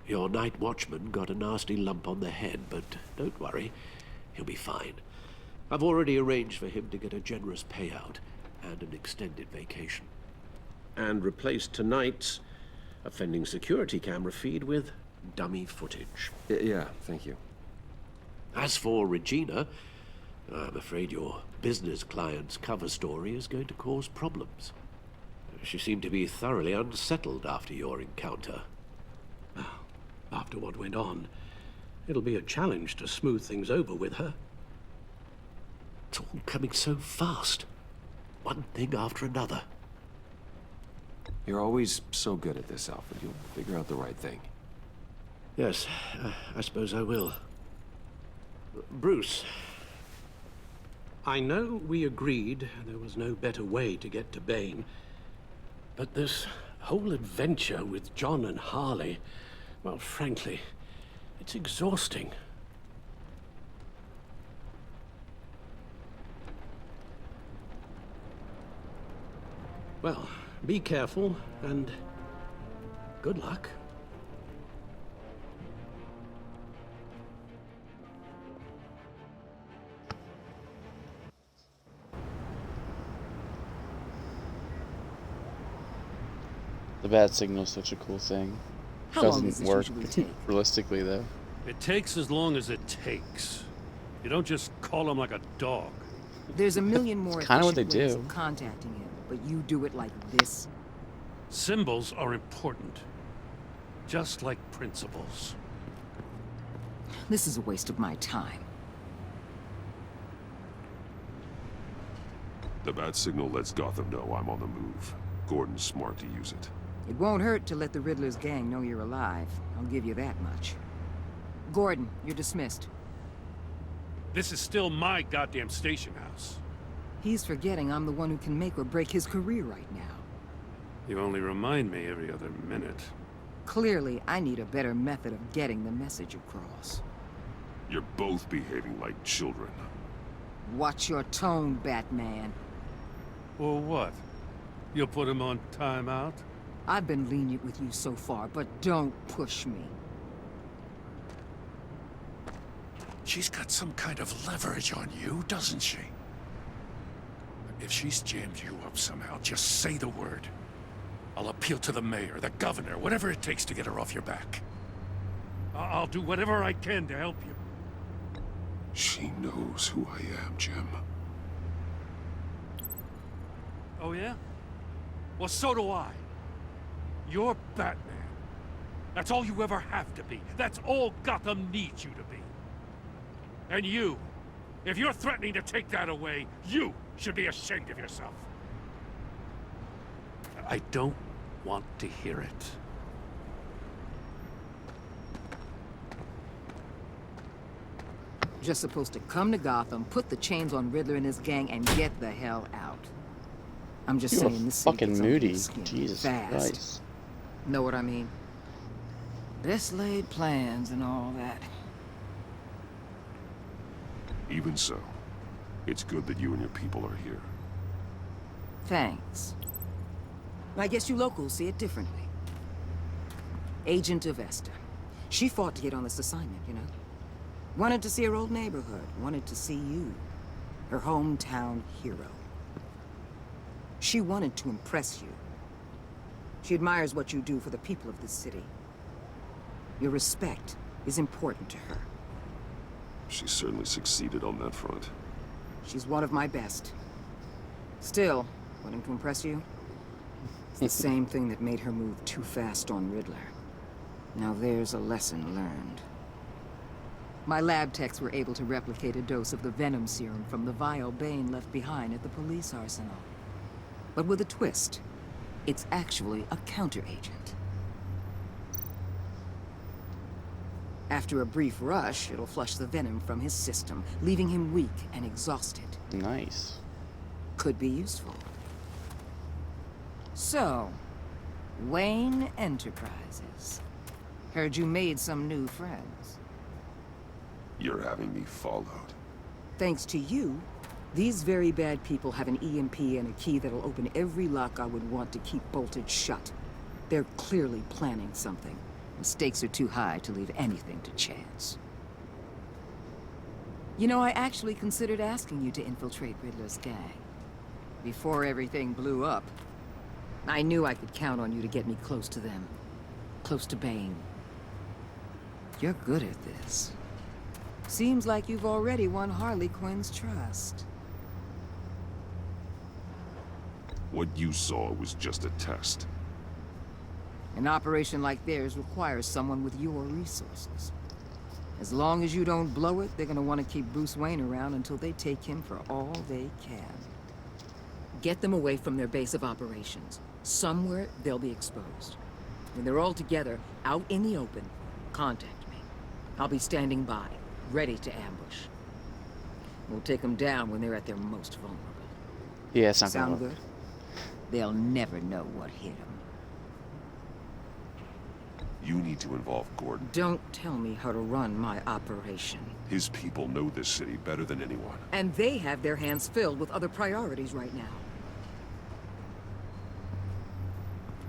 Your night watchman got a nasty lump on the head, but don't worry. He'll be fine. I've already arranged for him to get a generous payout and an extended vacation. And replaced tonight's offending security camera feed with dummy footage. Yeah, thank you. As for Regina, I'm afraid your business client's cover story is going to cause problems. She seemed to be thoroughly unsettled after your encounter. After what went on, it'll be a challenge to smooth things over with her. It's all coming so fast. One thing after another. You're always so good at this, Alfred. You'll figure out the right thing. Yes, I suppose I will. Bruce, I know we agreed there was no better way to get to Bane, but this whole adventure with John and Harley, well, frankly, it's exhausting. Well, be careful, and good luck. The bat signal is such a cool thing. How long Doesn't does this work usually take? realistically, though. It takes as long as it takes. You don't just call him like a dog. There's a million more It's kinda what efficient they ways do. of contacting him, but you do it like this. Symbols are important. Just like principles. This is a waste of my time. The bat signal lets Gotham know I'm on the move. Gordon's smart to use it. It won't hurt to let the Riddler's gang know you're alive. I'll give you that much. Gordon, you're dismissed. This is still my goddamn station house. He's forgetting I'm the one who can make or break his career right now. You only remind me every other minute. Clearly, I need a better method of getting the message across. You're both behaving like children. Watch your tone, Batman. Or what? You'll put him on timeout? I've been lenient with you so far, but don't push me. She's got some kind of leverage on you, doesn't she? If she's jammed you up somehow, just say the word. I'll appeal to the mayor, the governor, whatever it takes to get her off your back. I'll do whatever I can to help you. She knows who I am, Jim. Oh, yeah? Well, so do I. You're Batman. That's all you ever have to be. That's all Gotham needs you to be. And you, if you're threatening to take that away, you should be ashamed of yourself. I don't want to hear it. Just supposed to come to Gotham, put the chains on Riddler and his gang, and get the hell out. I'm just You are saying this city fucking gets under moody. your skin Jesus fast. Christ. Know what I mean? Best laid plans and all that. Even so, it's good that you and your people are here. Thanks. I guess you locals see it differently. Agent of Esther. She fought to get on this assignment, you know? Wanted to see her old neighborhood, wanted to see you, her hometown hero. She wanted to impress you. She admires what you do for the people of this city. Your respect is important to her. She certainly succeeded on that front. She's one of my best. Still, wanting to impress you? It's the same thing that made her move too fast on Riddler. Now there's a lesson learned. My lab techs were able to replicate a dose of the venom serum from the vial Bane left behind at the police arsenal. But with a twist. It's actually a counteragent. After a brief rush, it'll flush the venom from his system, leaving him weak and exhausted. Nice. Could be useful. So, Wayne Enterprises. Heard you made some new friends. You're having me followed. Thanks to you, these very bad people have an EMP and a key that'll open every lock I would want to keep bolted shut. They're clearly planning something. The stakes are too high to leave anything to chance. You know, I actually considered asking you to infiltrate Riddler's gang. Before everything blew up, I knew I could count on you to get me close to them. Close to Bane. You're good at this. Seems like you've already won Harley Quinn's trust. What you saw was just a test. An operation like theirs requires someone with your resources. As long as you don't blow it, they're gonna want to keep Bruce Wayne around until they take him for all they can. Get them away from their base of operations. Somewhere they'll be exposed. When they're all together, out in the open, contact me. I'll be standing by, ready to ambush. We'll take them down when they're at their most vulnerable. Yeah, it's not gonna Sound work. good? They'll never know what hit them. You need to involve Gordon. Don't tell me how to run my operation. His people know this city better than anyone. And they have their hands filled with other priorities right now.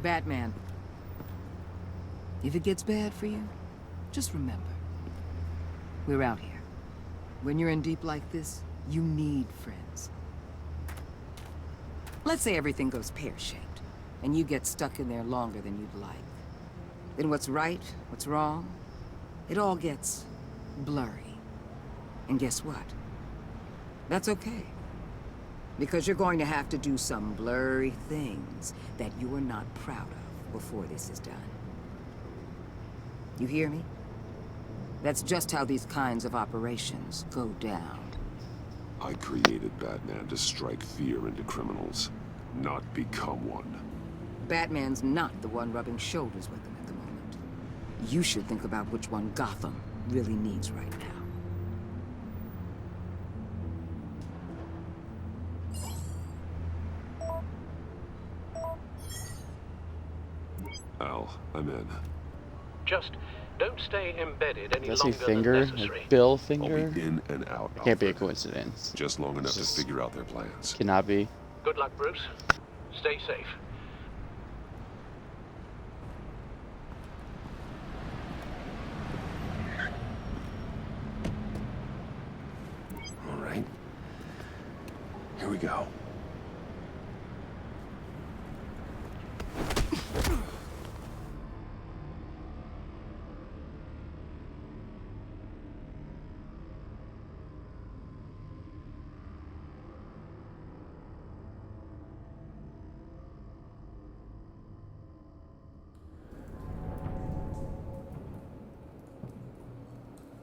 Batman. If it gets bad for you, just remember. We're out here. When you're in deep like this, you need friends. Let's say everything goes pear-shaped, and you get stuck in there longer than you'd like. Then what's right, what's wrong, it all gets blurry. And guess what? That's okay. Because you're going to have to do some blurry things that you're not proud of before this is done. You hear me? That's just how these kinds of operations go down. I created Batman to strike fear into criminals, not become one. Batman's not the one rubbing shoulders with them at the moment. You should think about which one Gotham really needs right now. Al, I'm in. Just don't stay embedded any Does he longer finger? than necessary. Like Bill I'll finger? be in and out. It can't be a Alfred. coincidence. Just long enough Just to figure out their plans. Cannot be. Good luck, Bruce. Stay safe. All right. Here we go.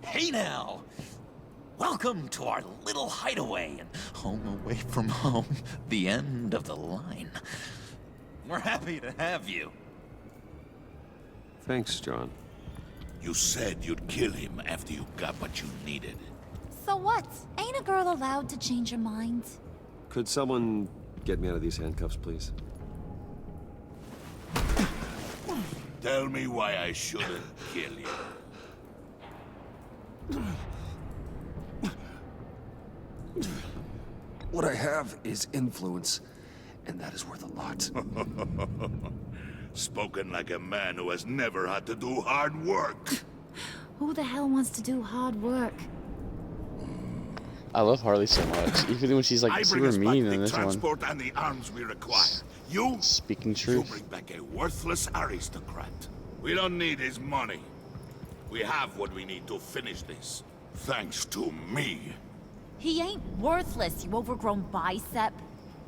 Hey now! Welcome to our little hideaway and home away from home, the end of the line. We're happy to have you. Thanks, John. You said you'd kill him after you got what you needed. So what? Ain't a girl allowed to change her mind? Could someone get me out of these handcuffs, please? Tell me why I shouldn't kill you. What I have is influence, and that is worth a lot. Spoken like a man who has never had to do hard work. Who the hell wants to do hard work? I love Harley so much, even when she's I like bring super us back mean the in this one. transport and the arms we require. You Speaking You truth. bring back a worthless aristocrat. We don't need his money. We have what we need to finish this. Thanks to me. He ain't worthless, you overgrown bicep.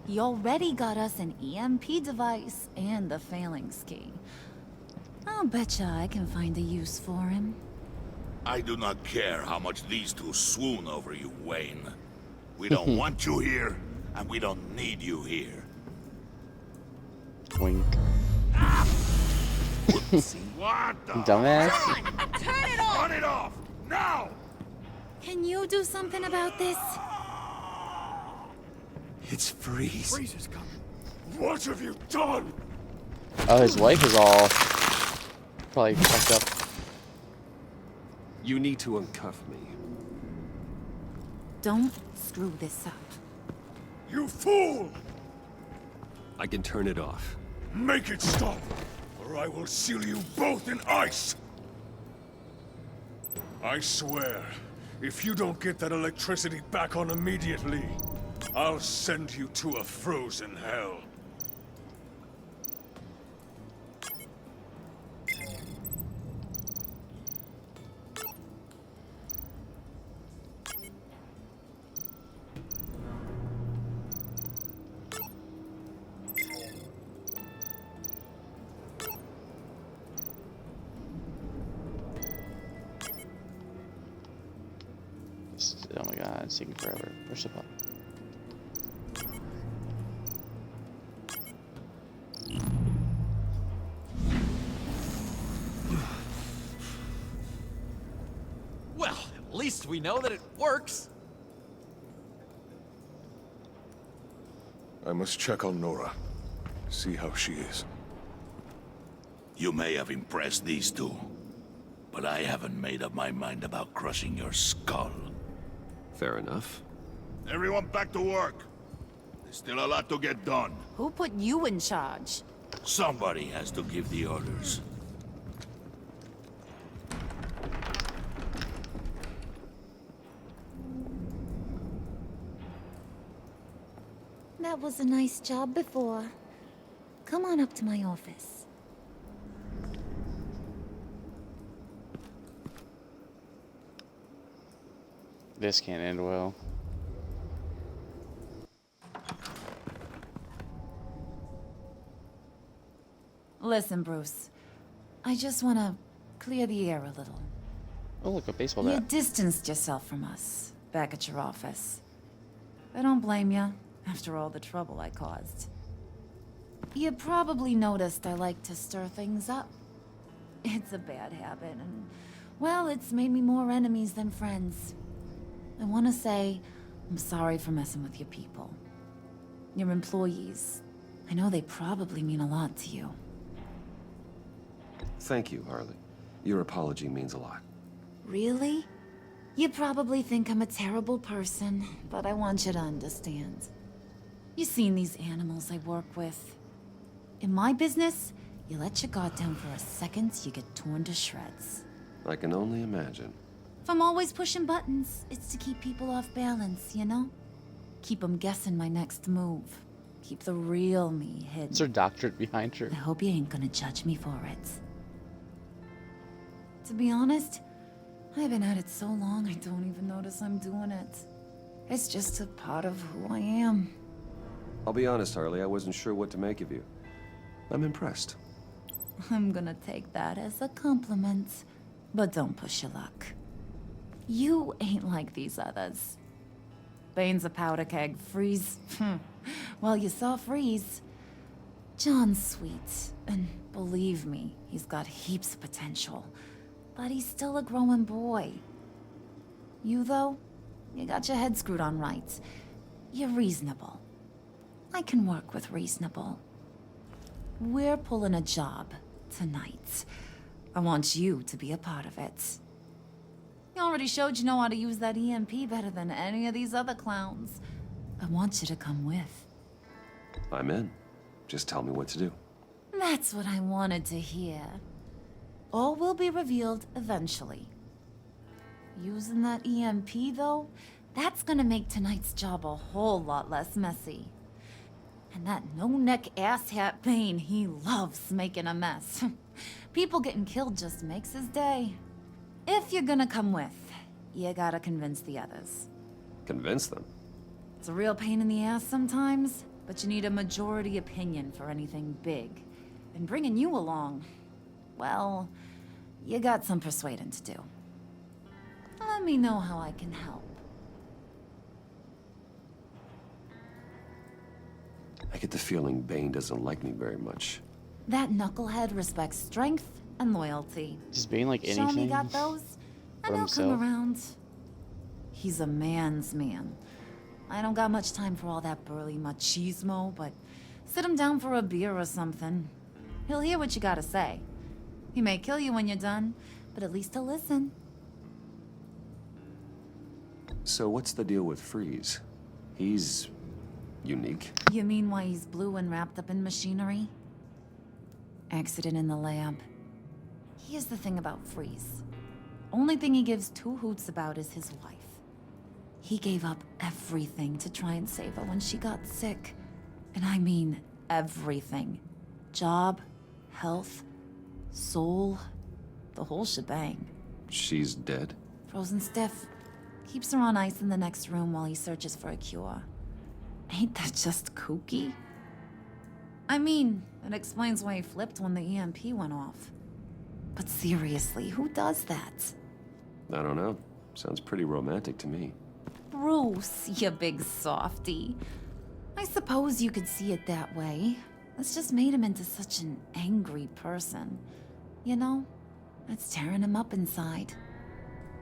He already got us an EMP device and the phalanx key. I'll betcha I can find a use for him. I do not care how much these two swoon over you, Wayne. We don't want you here, and we don't need you here. Wink. What the? Dumbass. Turn it off! Run it off! Now! Can you do something about this? It's Freeze. Freeze is coming. What have you done? Oh, his wife is all probably fucked up. You need to uncuff me. Don't screw this up. You fool! I can turn it off. Make it stop, or I will seal you both in ice! I swear, if you don't get that electricity back on immediately, I'll send you to a frozen hell. Oh my god, it's taking forever. Where's the pup? Well, at least we know that it works. I must check on Nora. See how she is. You may have impressed these two, but I haven't made up my mind about crushing your skull. Fair enough. Everyone back to work. There's still a lot to get done. Who put you in charge? Somebody has to give the orders. That was a nice job before. Come on up to my office. This can't end well. Listen, Bruce. I just want to clear the air a little. Oh, look, a baseball You bat. distanced yourself from us, back at your office. I don't blame you, after all the trouble I caused. You probably noticed I like to stir things up. It's a bad habit, and, well, it's made me more enemies than friends. I want to say, I'm sorry for messing with your people. Your employees. I know they probably mean a lot to you. Thank you, Harley. Your apology means a lot. Really? You probably think I'm a terrible person, but I want you to understand. You've seen these animals I work with. In my business, you let your guard down for a second, you get torn to shreds. I can only imagine. If I'm always pushing buttons, it's to keep people off balance, you know? Keep them guessing my next move. Keep the real me hidden. Is there doctorate behind her? I hope you ain't gonna judge me for it. To be honest, I've been at it so long I don't even notice I'm doing it. It's just a part of who I am. I'll be honest, Harley, I wasn't sure what to make of you. I'm impressed. I'm gonna take that as a compliment. But don't push your luck. You ain't like these others. Bane's a powder keg. Freeze. Well, you saw Freeze. John's sweet. And believe me, he's got heaps of potential. But he's still a growing boy. You, though, you got your head screwed on right. You're reasonable. I can work with reasonable. We're pulling a job tonight. I want you to be a part of it. You already showed you know how to use that EMP better than any of these other clowns. I want you to come with. I'm in. Just tell me what to do. That's what I wanted to hear. All will be revealed eventually. Using that EMP, though, that's gonna make tonight's job a whole lot less messy. And that no-neck asshat Bane, he loves making a mess. People getting killed just makes his day. If you're gonna come with, you gotta convince the others. Convince them? It's a real pain in the ass sometimes, but you need a majority opinion for anything big. And bringing you along, well, you got some persuading to do. Let me know how I can help. I get the feeling Bane doesn't like me very much. That knucklehead respects strength and loyalty. Just being like anything. Show me got those, and he'll come himself. around. He's a man's man. I don't got much time for all that burly machismo, but sit him down for a beer or something. He'll hear what you gotta say. He may kill you when you're done, but at least he'll listen. So what's the deal with Freeze? He's unique? You mean why he's blue and wrapped up in machinery? Accident in the lab. Here's the thing about Freeze. Only thing he gives two hoots about is his wife. He gave up everything to try and save her when she got sick. And I mean everything. Job, health, soul, the whole shebang. She's dead? Frozen stiff. Keeps her on ice in the next room while he searches for a cure. Ain't that just kooky? I mean, it explains why he flipped when the EMP went off. But seriously, who does that? I don't know. Sounds pretty romantic to me. Bruce, you big softy. I suppose you could see it that way. It's just made him into such an angry person. You know, it's tearing him up inside.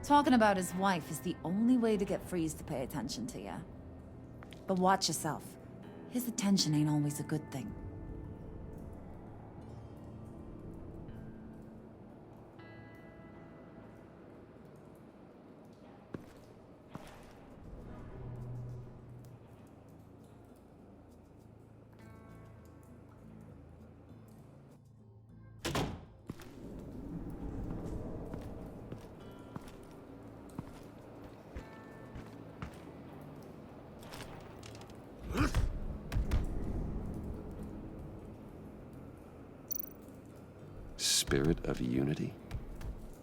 Talking about his wife is the only way to get Freeze to pay attention to you. But watch yourself. His attention ain't always a good thing. Spirit of unity?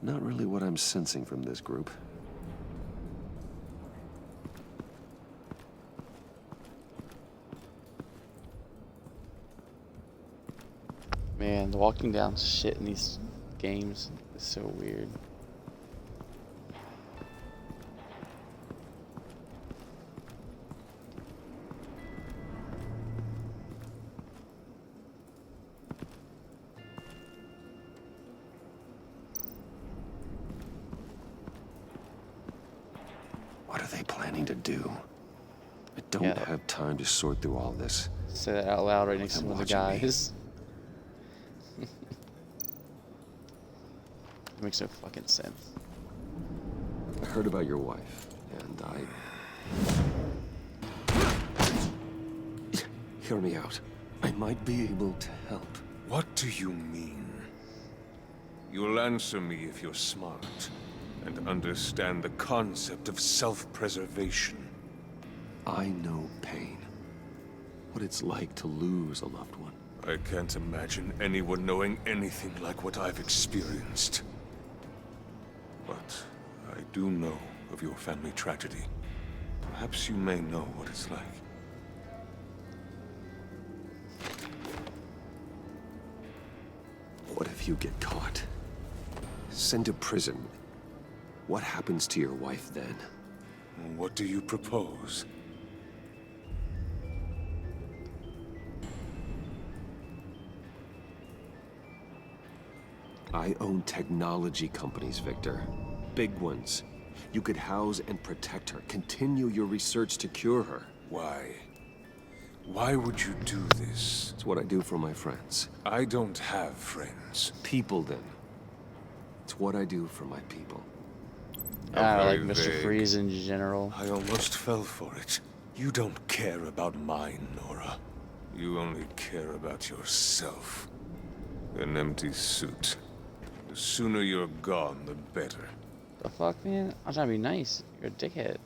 Not really what I'm sensing from this group. Man, the walking down shit in these games is so weird. What are they planning to do? I don't have time to sort through all this. Say that out loud right next to one of the watching me. guys. It makes no fucking sense. I heard about your wife, and Hear me out. I might be able to help. What do you mean? You'll answer me if you're smart and understand the concept of self-preservation. I know pain. What it's like to lose a loved one. I can't imagine anyone knowing anything like what I've experienced. But I do know of your family tragedy. Perhaps you may know what it's like. What if you get caught? Sent to prison. What happens to your wife then? What do you propose? I own technology companies, Victor. Big ones. You could house and protect her. Continue your research to cure her. Why? Why would you do this? It's what I do for my friends. I don't have friends. People, then. It's what I do for my people. I like Very Mr. vague. Freeze in general. I almost fell for it. You don't care about mine, Nora. You only care about yourself. An empty suit. The sooner you're gone, the better. The fuck, man? I'm trying to be nice. You're a dickhead.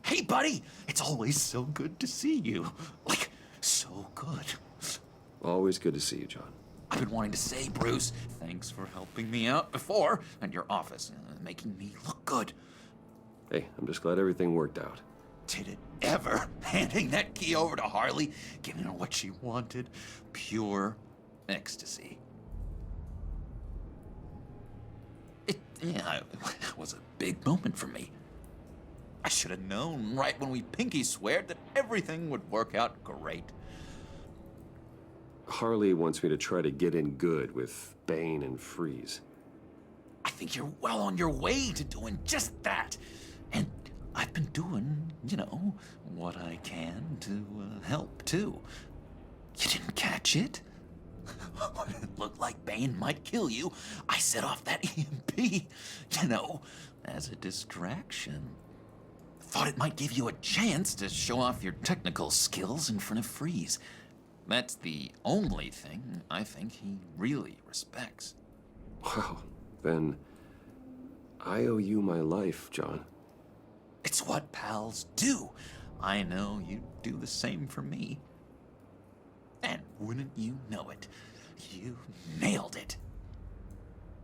Hey, buddy! It's always so good to see you. Like, so good. Always good to see you, John. I've been wanting to say, Bruce, thanks for helping me out before at your office, making me look good. Hey, I'm just glad everything worked out. Did it ever? Handing that key over to Harley, giving her what she wanted. Pure ecstasy. It was a big moment for me. I should have known right when we pinky sweared that everything would work out great. Harley wants me to try to get in good with Bane and Freeze. I think you're well on your way to doing just that. And I've been doing, what I can to help, too. You didn't catch it? When it looked like Bane might kill you, I set off that EMP, as a distraction. Thought it might give you a chance to show off your technical skills in front of Freeze. That's the only thing I think he really respects. Wow, then I owe you my life, John. It's what pals do. I know you do the same for me. And wouldn't you know it, you nailed it.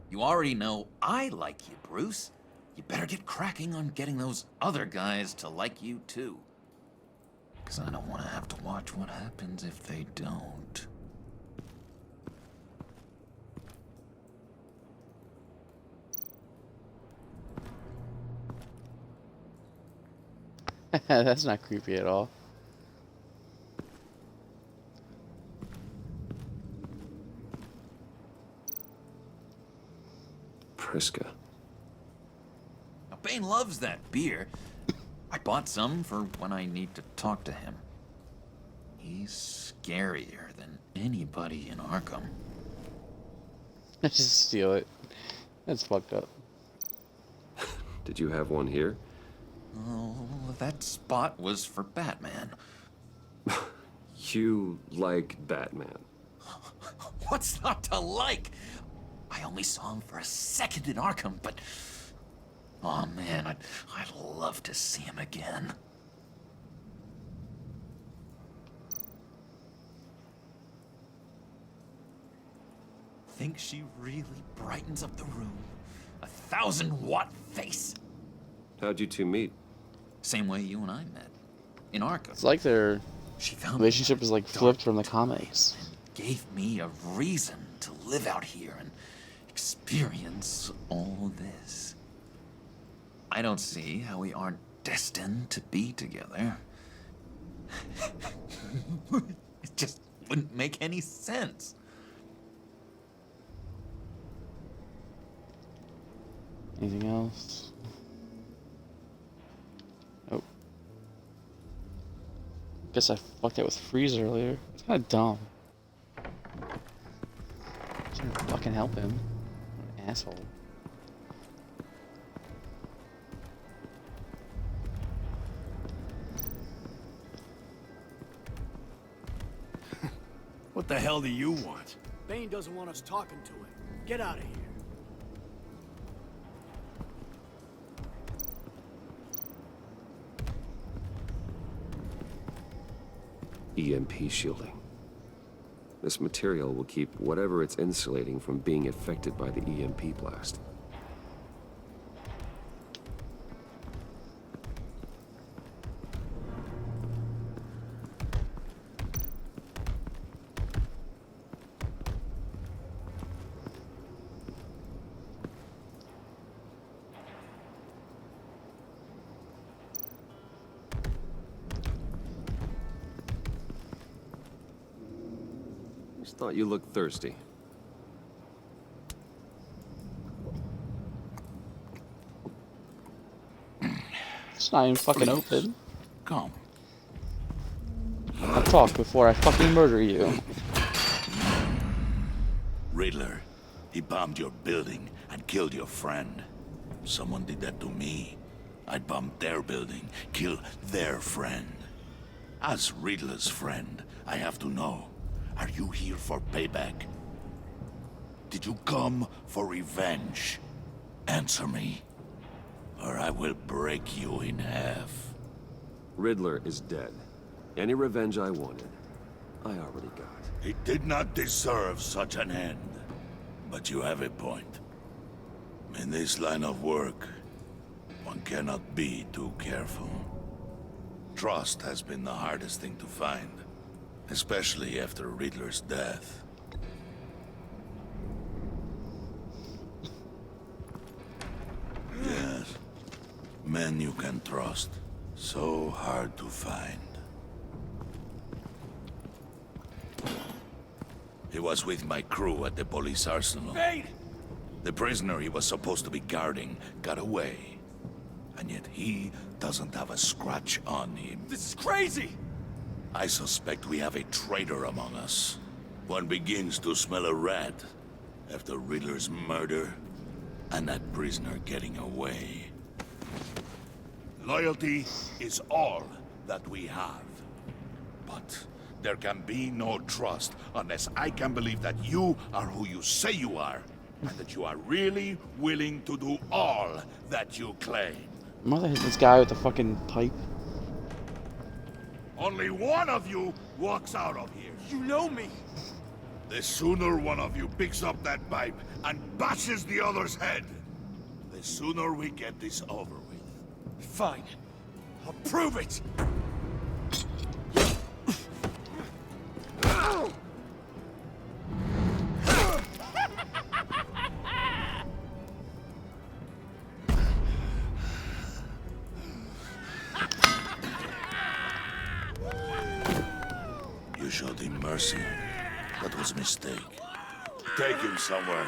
You already know I like you, Bruce. You better get cracking on getting those other guys to like you, too. Because I don't want to have to watch what happens if they don't. That's not creepy at all. Priska. Now, Bane loves that beer. I bought some for when I need to talk to him. He's scarier than anybody in Arkham. Just steal it. That's fucked up. Did you have one here? Oh, that spot was for Batman. You like Batman. What's not to like? I only saw him for a second in Arkham, but... oh man, I'd love to see him again. Think she really brightens up the room? 1,000-watt face. How'd you two meet? Same way you and I met. In Arkham. It's like their relationship is like flipped from the comics. Gave me a reason to live out here and experience all this. I don't see how we aren't destined to be together. It just wouldn't make any sense. Anything else? Oh. Guess I fucked it with Freeze earlier. It's kind of dumb. Shouldn't fucking help him. What an asshole. What the hell do you want? Bane doesn't want us talking to him. Get out of here. EMP shielding. This material will keep whatever it's insulating from being affected by the EMP blast. Just thought you looked thirsty. It's not even fucking open. Come. talk before I fucking murder you. Riddler, he bombed your building and killed your friend. Someone did that to me. I'd bomb their building, kill their friend. As Riddler's friend, I have to know, are you here for payback? Did you come for revenge? Answer me, or I will break you in half. Riddler is dead. Any revenge I wanted, I already got. He did not deserve such an end. But you have a point. In this line of work, one cannot be too careful. Trust has been the hardest thing to find, especially after Riddler's death. Yes, men you can trust. So hard to find. He was with my crew at the police arsenal. Bane! The prisoner he was supposed to be guarding got away. And yet he doesn't have a scratch on him. This is crazy! I suspect we have a traitor among us. One begins to smell a rat after Riddler's murder and that prisoner getting away. Loyalty is all that we have. But there can be no trust unless I can believe that you are who you say you are, and that you are really willing to do all that you claim. Mother hit this guy with a fucking pipe. Only one of you walks out of here. You know me! The sooner one of you picks up that pipe and bashes the other's head, the sooner we get this over with. Fine. I'll prove it! You showed him mercy. That was a mistake. Take him somewhere.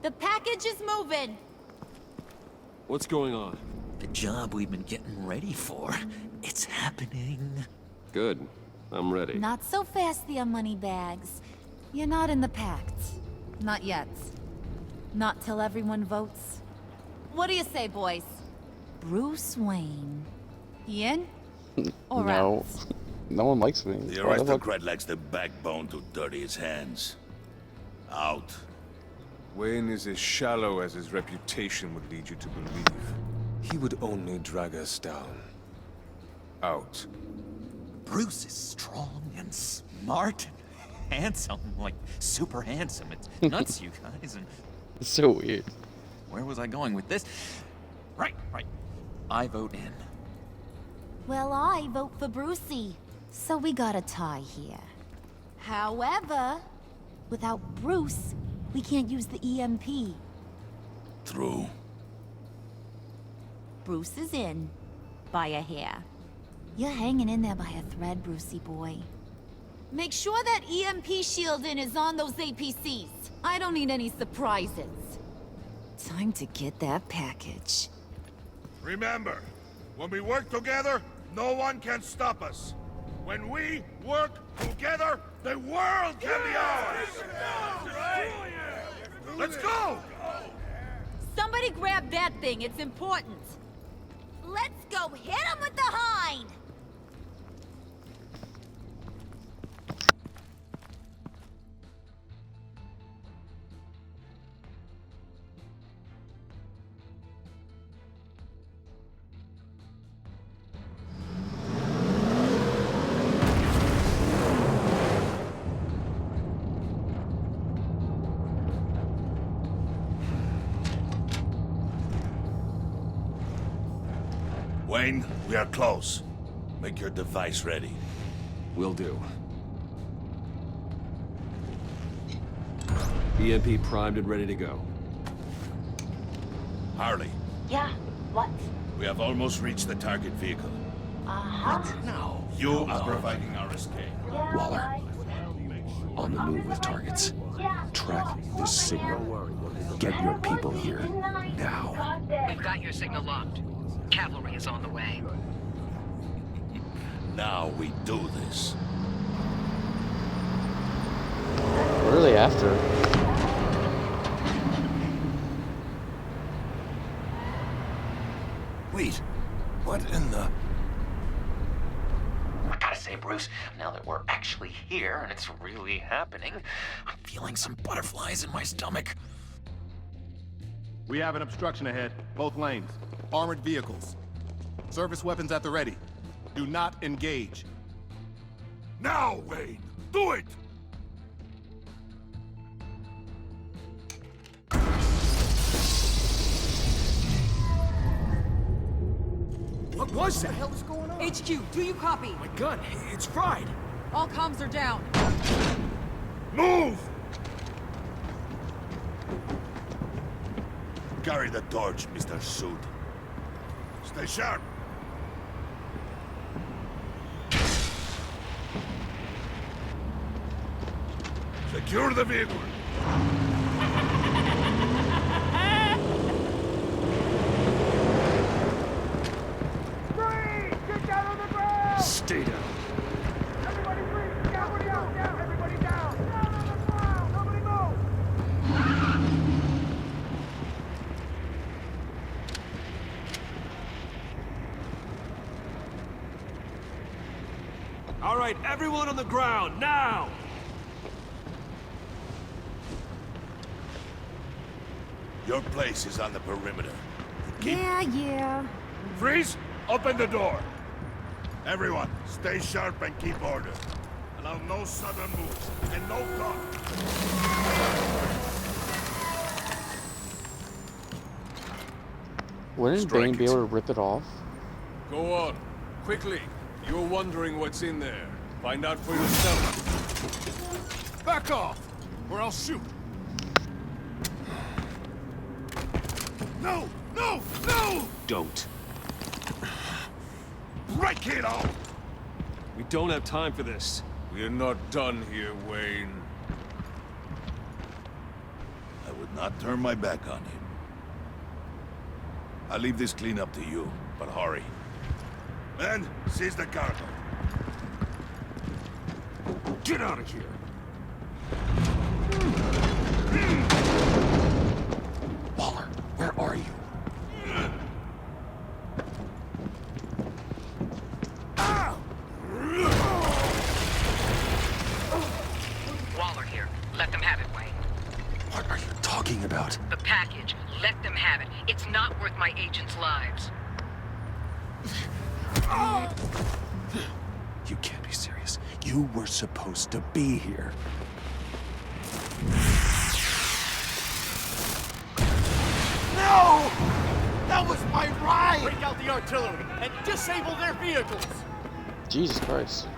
The package is moving. What's going on? The job we've been getting ready for. It's happening. Good. I'm ready. Not so fast, the money bags. You're not in the pact. Not yet. Not till everyone votes. What do you say, boys? Bruce Wayne. He in? Or No. out? No one likes me. The Why the fuck- aristocrat lacks the backbone to dirty his hands. Out. Wayne is as shallow as his reputation would lead you to believe. He would only drag us down. Out. Bruce is strong and smart and handsome, like super handsome. It's nuts, you guys. And It's so weird. where was I going with this? Right. I vote in. Well, I vote for Brucey. So we got a tie here. However, without Bruce, we can't use the EMP. True. Bruce is in. By a hair. You're hanging in there by a thread, Brucey boy. Make sure that EMP shielding is on those APCs. I don't need any surprises. Time to get that package. Remember, when we work together, no one can stop us. When we work together, the world can be ours! Let's go! Somebody grab that thing, it's important. Let's go hit him with the hind! Wayne, we are close. Make your device ready. Will do. EMP primed and ready to go. Harley, Yeah, what? we have almost reached the target vehicle. Uh-huh. Now, you are providing our escape. Waller. On the move with targets. Track this signal. Get your people here. Now. We've got Got your signal locked. Cavalry is on the way. Now we do this. What are they after? Wait, what in the... I gotta say, Bruce, now that we're actually here and it's really happening, I'm feeling some butterflies in my stomach. We have an obstruction ahead, both lanes. Armored vehicles. Service weapons at the ready. Do not engage. Now, Wayne! Do it! What was that? What the hell is going on? HQ, do you copy? My gun, it's fried. All comms are down. Move! Carry the torch, Mr. Suit. Stay sharp. Secure the vehicle. Get down on the ground! Stay down. Everybody breathe! Everybody out! Down! Everybody down! Down on the ground! Nobody move! All right, everyone on the ground, now! Your place is on the perimeter. Yeah. Freeze! Open the door! Everyone, stay sharp and keep order. Allow no sudden moves, and no talk. Wouldn't Bane be able to rip it off? Go on. Quickly. You're wondering what's in there. Find out for yourself. Back off, or I'll shoot. No! No! No! Don't. Break it off! We don't have time for this. We're not done here, Wayne. I would not turn my back on him. I'll leave this cleanup to you, but hurry. Men, seize the cargo. Get out of here. Waller, where are you? Waller here. Let them have it, Wayne. What are you talking about? The package. Let them have it. It's not worth my agents' lives. You can't be serious. You were supposed to be here. No! That was my ride! Break out the artillery and disable their vehicles! Jesus Christ.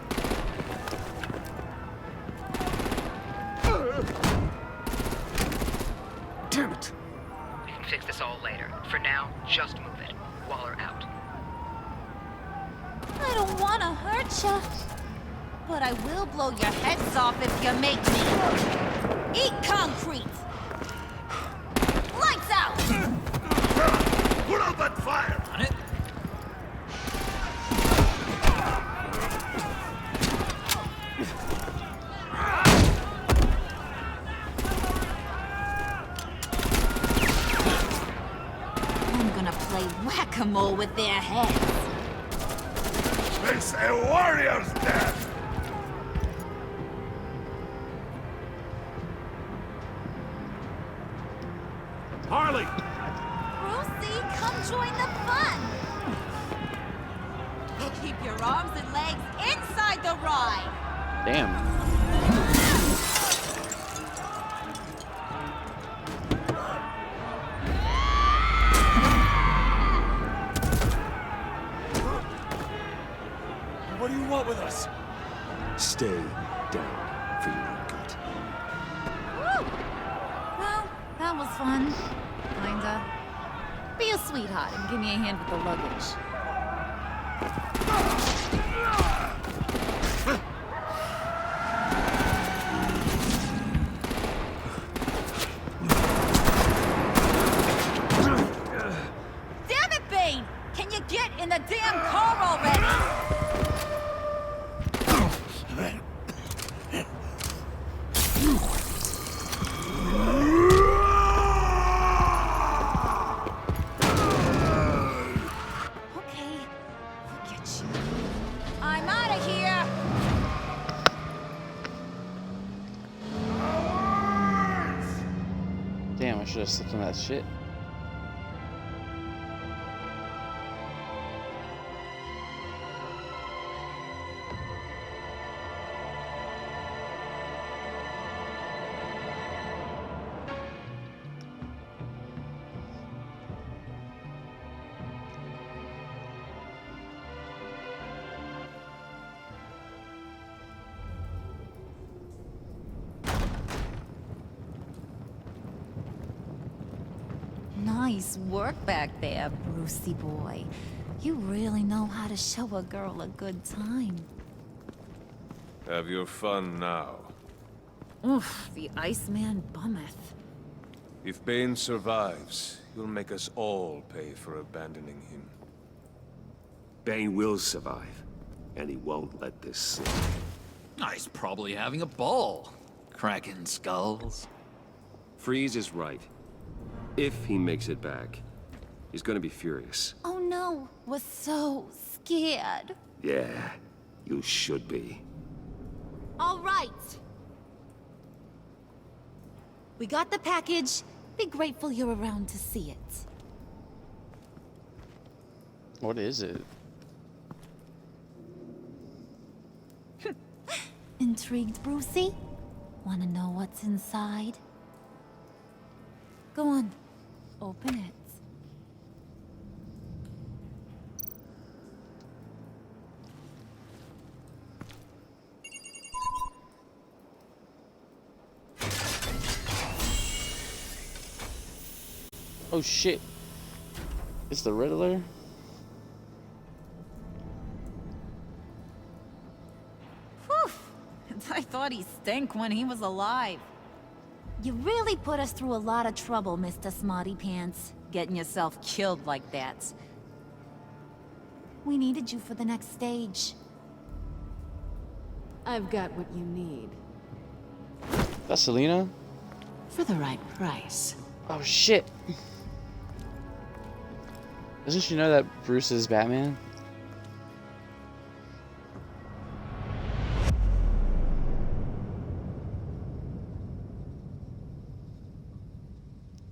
Damn it! We can fix this all later. For now, just move it. Waller out. I don't want to hurt you, but I will blow your heads off if you make me. Eat concrete! Lights out! Put out that fire! On it? I'm gonna play whack-a-mole with their heads. It's a warrior's death! Harley! Brucey, come join the fun! Keep your arms and legs inside the ride! Damn. What do you want with us? Stay down for your own good. Woo! Well, that was fun. Kinda. Be a sweetheart and give me a hand with the luggage. in the damn car already! Okay, forget you. I'm out of here! Damn, I should have slipped on that shit. Nice work back there, Brucey boy. You really know how to show a girl a good time. Have your fun now. Oof, the Iceman bummeth. If Bane survives, you'll make us all pay for abandoning him. Bane will survive, and he won't let this slip. He's probably having a ball, cracking skulls. Freeze is right. If he makes it back, he's gonna be furious. Oh no, was so scared. Yeah, you should be. All right. We got the package. Be grateful you're around to see it. What is it? Intrigued, Brucey? Wanna know what's inside? Go on, open it. Oh shit. It's the Riddler? Whew! I thought he stank when he was alive. You really put us through a lot of trouble, Mr. Smarty Pants. Getting yourself killed like that. We needed you for the next stage. I've got what you need. That's Selena? For the right price. Oh shit. Doesn't she know that Bruce is Batman?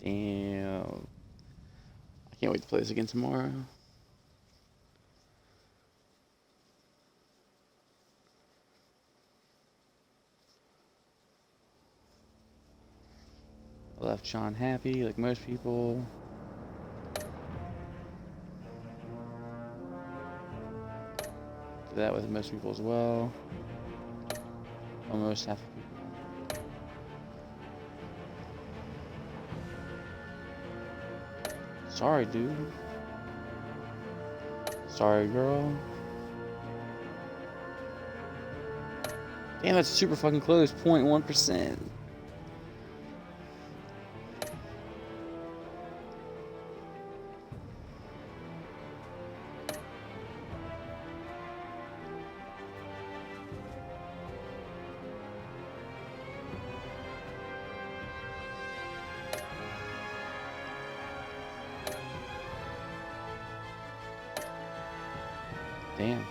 Damn. I can't wait to play this again tomorrow. I left Sean happy, like most people. Do that with most people as well. Almost half the people. Sorry, dude. Sorry, girl. Damn, that's super fucking close. 0.1%. Damn.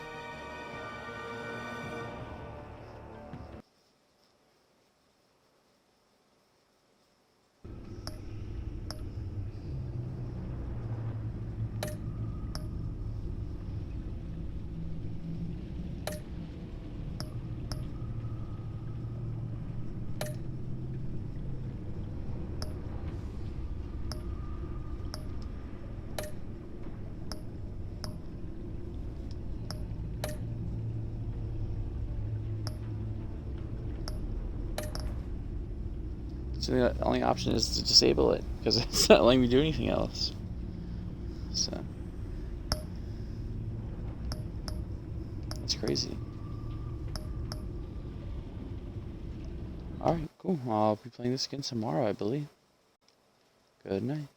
So the only option is to disable it, because it's not letting me do anything else. So that's crazy. Alright, cool. I'll be playing this again tomorrow, I believe. Good night.